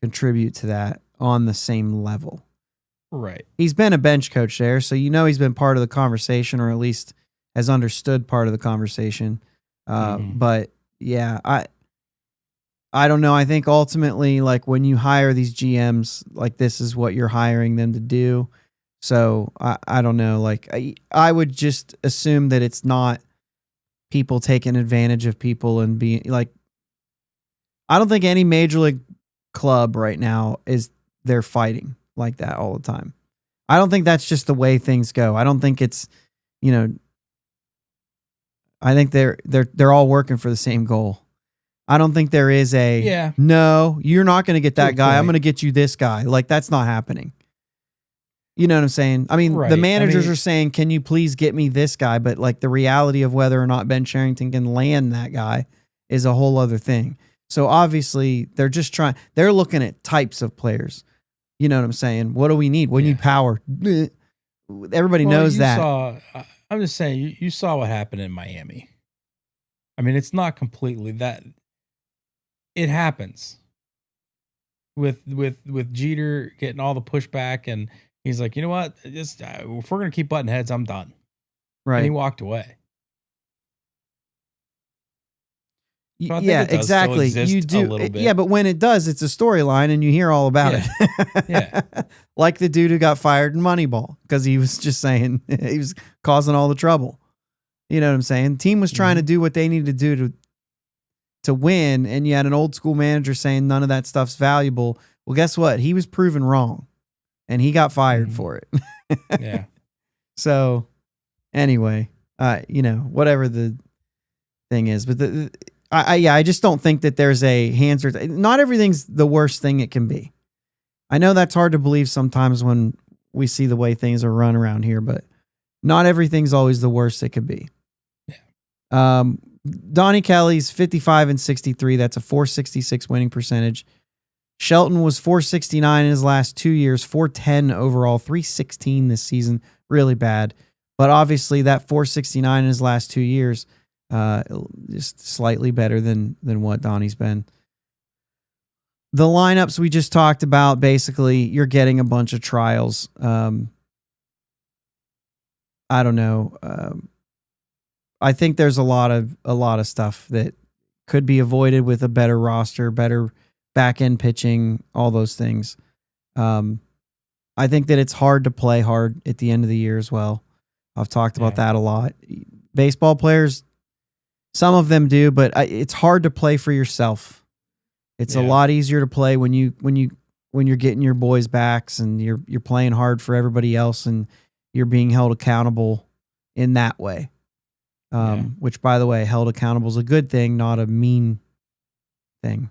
contribute to that on the same level. Right. He's been a bench coach there, so he's been part of the conversation, or at least has understood part of the conversation. But yeah, I don't know. I think ultimately, like, when you hire these GMs, like, this is what you're hiring them to do. So I don't know. Like, I would just assume that it's not people taking advantage of people and being like, I don't think any major league club right now they're fighting like that all the time. I don't think that's just the way things go. I don't think it's, I think they're all working for the same goal. I don't think there is no, you're not going to get that guy. I'm going to get you this guy. Like, that's not happening. You know what I'm saying? I mean, the managers are saying, can you please get me this guy? But like, the reality of whether or not Ben Cherington can land that guy is a whole other thing. So obviously they're looking at types of players. You know what I'm saying? What do we need? We need power. Everybody knows that. I'm just saying, you saw what happened in Miami. I mean, it's not completely that. It happens with Jeter getting all the pushback, and he's like, you know what? If we're gonna keep butting heads, I'm done. Right. And he walked away. So I think Yeah, it does still exactly. exist You a do. little bit. Yeah, but when it does, it's a storyline and you hear all about Yeah. it. Yeah. Like the dude who got fired in Moneyball because he was just saying he was causing all the trouble. You know what I'm saying? The team was trying to do what they needed to do to win, and you had an old school manager saying none of that stuff's valuable. Well, guess what? He was proven wrong, and he got fired for it. Yeah. So, anyway, whatever the thing is, but I just don't think that there's a hands or not everything's the worst thing it can be. I know that's hard to believe sometimes when we see the way things are run around here, but not everything's always the worst it could be. Yeah. Donnie Kelly's 55-63. That's a .466 winning percentage. Shelton was .469 in his last 2 years, .410 overall, .316 this season. Really bad. But obviously that .469 in his last 2 years, just slightly better than what Donnie's been. The lineups we just talked about, basically, you're getting a bunch of trials. I don't know. I think there's a lot of stuff that could be avoided with a better roster, better back end pitching, all those things. I think that it's hard to play hard at the end of the year as well. I've talked about that a lot. Baseball players, some of them do, but it's hard to play for yourself. It's a lot easier to play when you're getting your boys' backs and you're playing hard for everybody else and you're being held accountable in that way. Which, by the way, held accountable is a good thing, not a mean thing.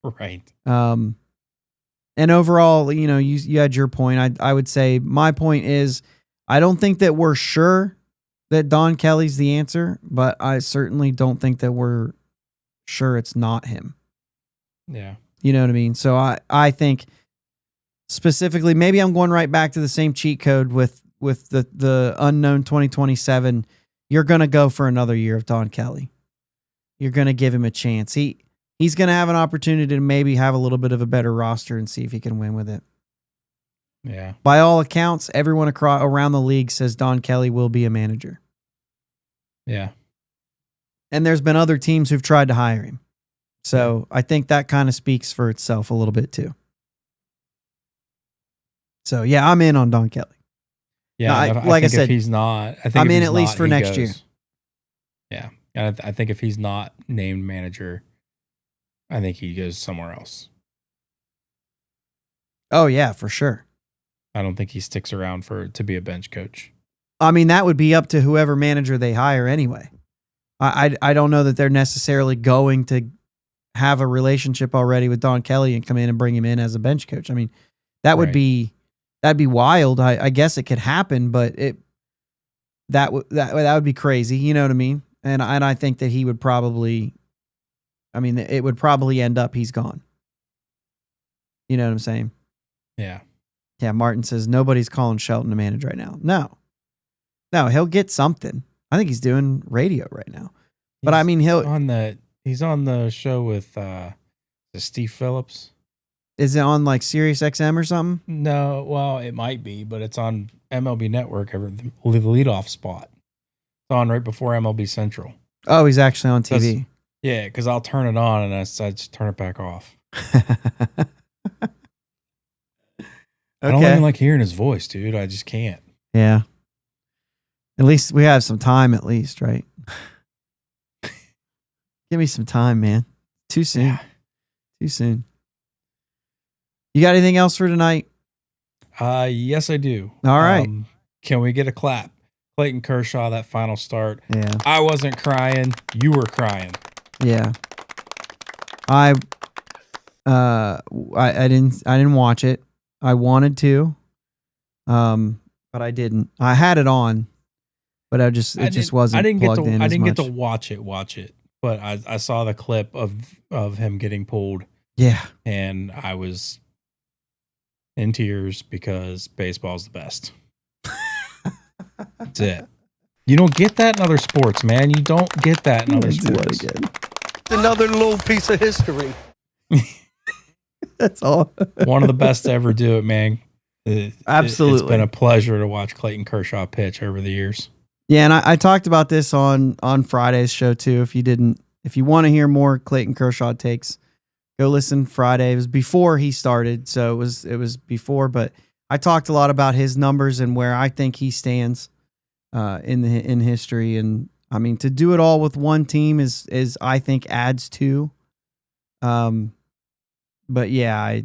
Right. And overall, you had your point. I would say my point is I don't think that we're sure that Don Kelly's the answer, but I certainly don't think that we're sure it's not him. Yeah. You know what I mean? So I think specifically, maybe I'm going right back to the same cheat code with the unknown 2027. You're going to go for another year of Don Kelly. You're going to give him a chance. He's going to have an opportunity to maybe have a little bit of a better roster and see if he can win with it. Yeah. By all accounts, everyone around the league says Don Kelly will be a manager. Yeah. And there's been other teams who've tried to hire him. So I think that kind of speaks for itself a little bit too. So yeah, I'm in on Don Kelly. Yeah. No, like I said, if he's not, I'm in at least for next year. Yeah. And I think if he's not named manager, I think he goes somewhere else. Oh yeah, for sure. I don't think he sticks around to be a bench coach. I mean, that would be up to whoever manager they hire anyway. I don't know that they're necessarily going to have a relationship already with Don Kelly and come in and bring him in as a bench coach. I mean, that would be wild. I guess it could happen, but that would be crazy. You know what I mean? And I think that he would probably, it would probably end up he's gone. You know what I'm saying? Yeah. Yeah. Martin says nobody's calling Shelton a manager right now. No, he'll get something. I think he's doing radio right now. But he's on the show with Steve Phillips. Is it on like Sirius XM or something? No, well, it might be, but it's on MLB Network, the leadoff spot. It's on right before MLB Central. Oh, he's actually on TV. Yeah, because I'll turn it on and I just turn it back off. I don't even like hearing his voice, dude. I just can't. Yeah. At least we have some time, at least, right? Give me some time, man. Too soon. Yeah. Too soon. You got anything else for tonight? Yes, I do. All right. Can we get a clap? Clayton Kershaw, that final start. Yeah. I wasn't crying. You were crying. Yeah. I didn't watch it. I wanted to. But I didn't. I had it on, but it just wasn't plugged in. I didn't get to watch it. But I saw the clip of him getting pulled. Yeah. And I was in tears because baseball's the best. That's it. You don't get that in other sports, man. You don't get that in other sports. Another little piece of history. That's all. One of the best to ever do it, man. Absolutely. It's been a pleasure to watch Clayton Kershaw pitch over the years. Yeah, and I talked about this on Friday's show too. If you didn't If you want to hear more Clayton Kershaw takes, go listen Friday. It was before he started, so it was before. But I talked a lot about his numbers and where I think he stands in history. And I mean, to do it all with one team is I think adds to. But yeah,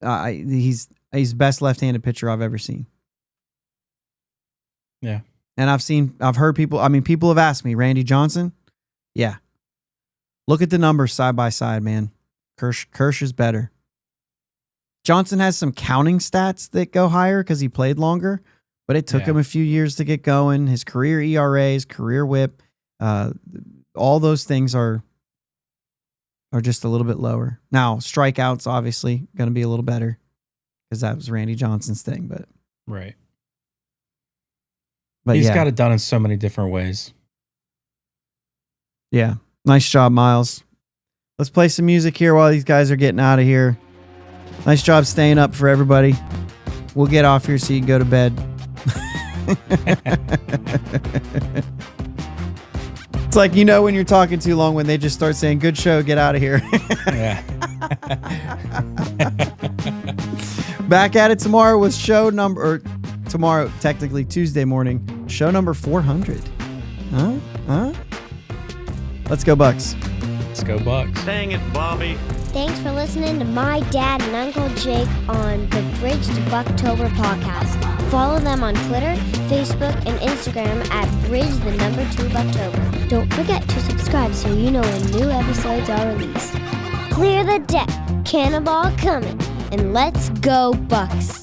he's best left-handed pitcher I've ever seen. Yeah. And I've heard people have asked me, Randy Johnson? Yeah. Look at the numbers side by side, man. Kirsch is better. Johnson has some counting stats that go higher because he played longer, but it took him a few years to get going. His career ERA, his career whip, all those things are just a little bit lower. Now, strikeouts obviously going to be a little better because that was Randy Johnson's thing, but right. But he's got it done in so many different ways. Yeah. Nice job, Miles. Let's play some music here while these guys are getting out of here. Nice job staying up for everybody. We'll get off here so you can go to bed. It's like, when you're talking too long when they just start saying, good show, get out of here. Yeah. Back at it tomorrow with tomorrow, technically Tuesday morning, show number 400. Huh? Let's go Bucs. Let's go Bucs. Dang it, Bobby. Thanks for listening to my dad and Uncle Jake on the Bridge to Buctober podcast. Follow them on Twitter, Facebook, and Instagram at Bridge2Buctober. Don't forget to subscribe so you know when new episodes are released. Clear the deck, cannonball coming, and let's go Bucs.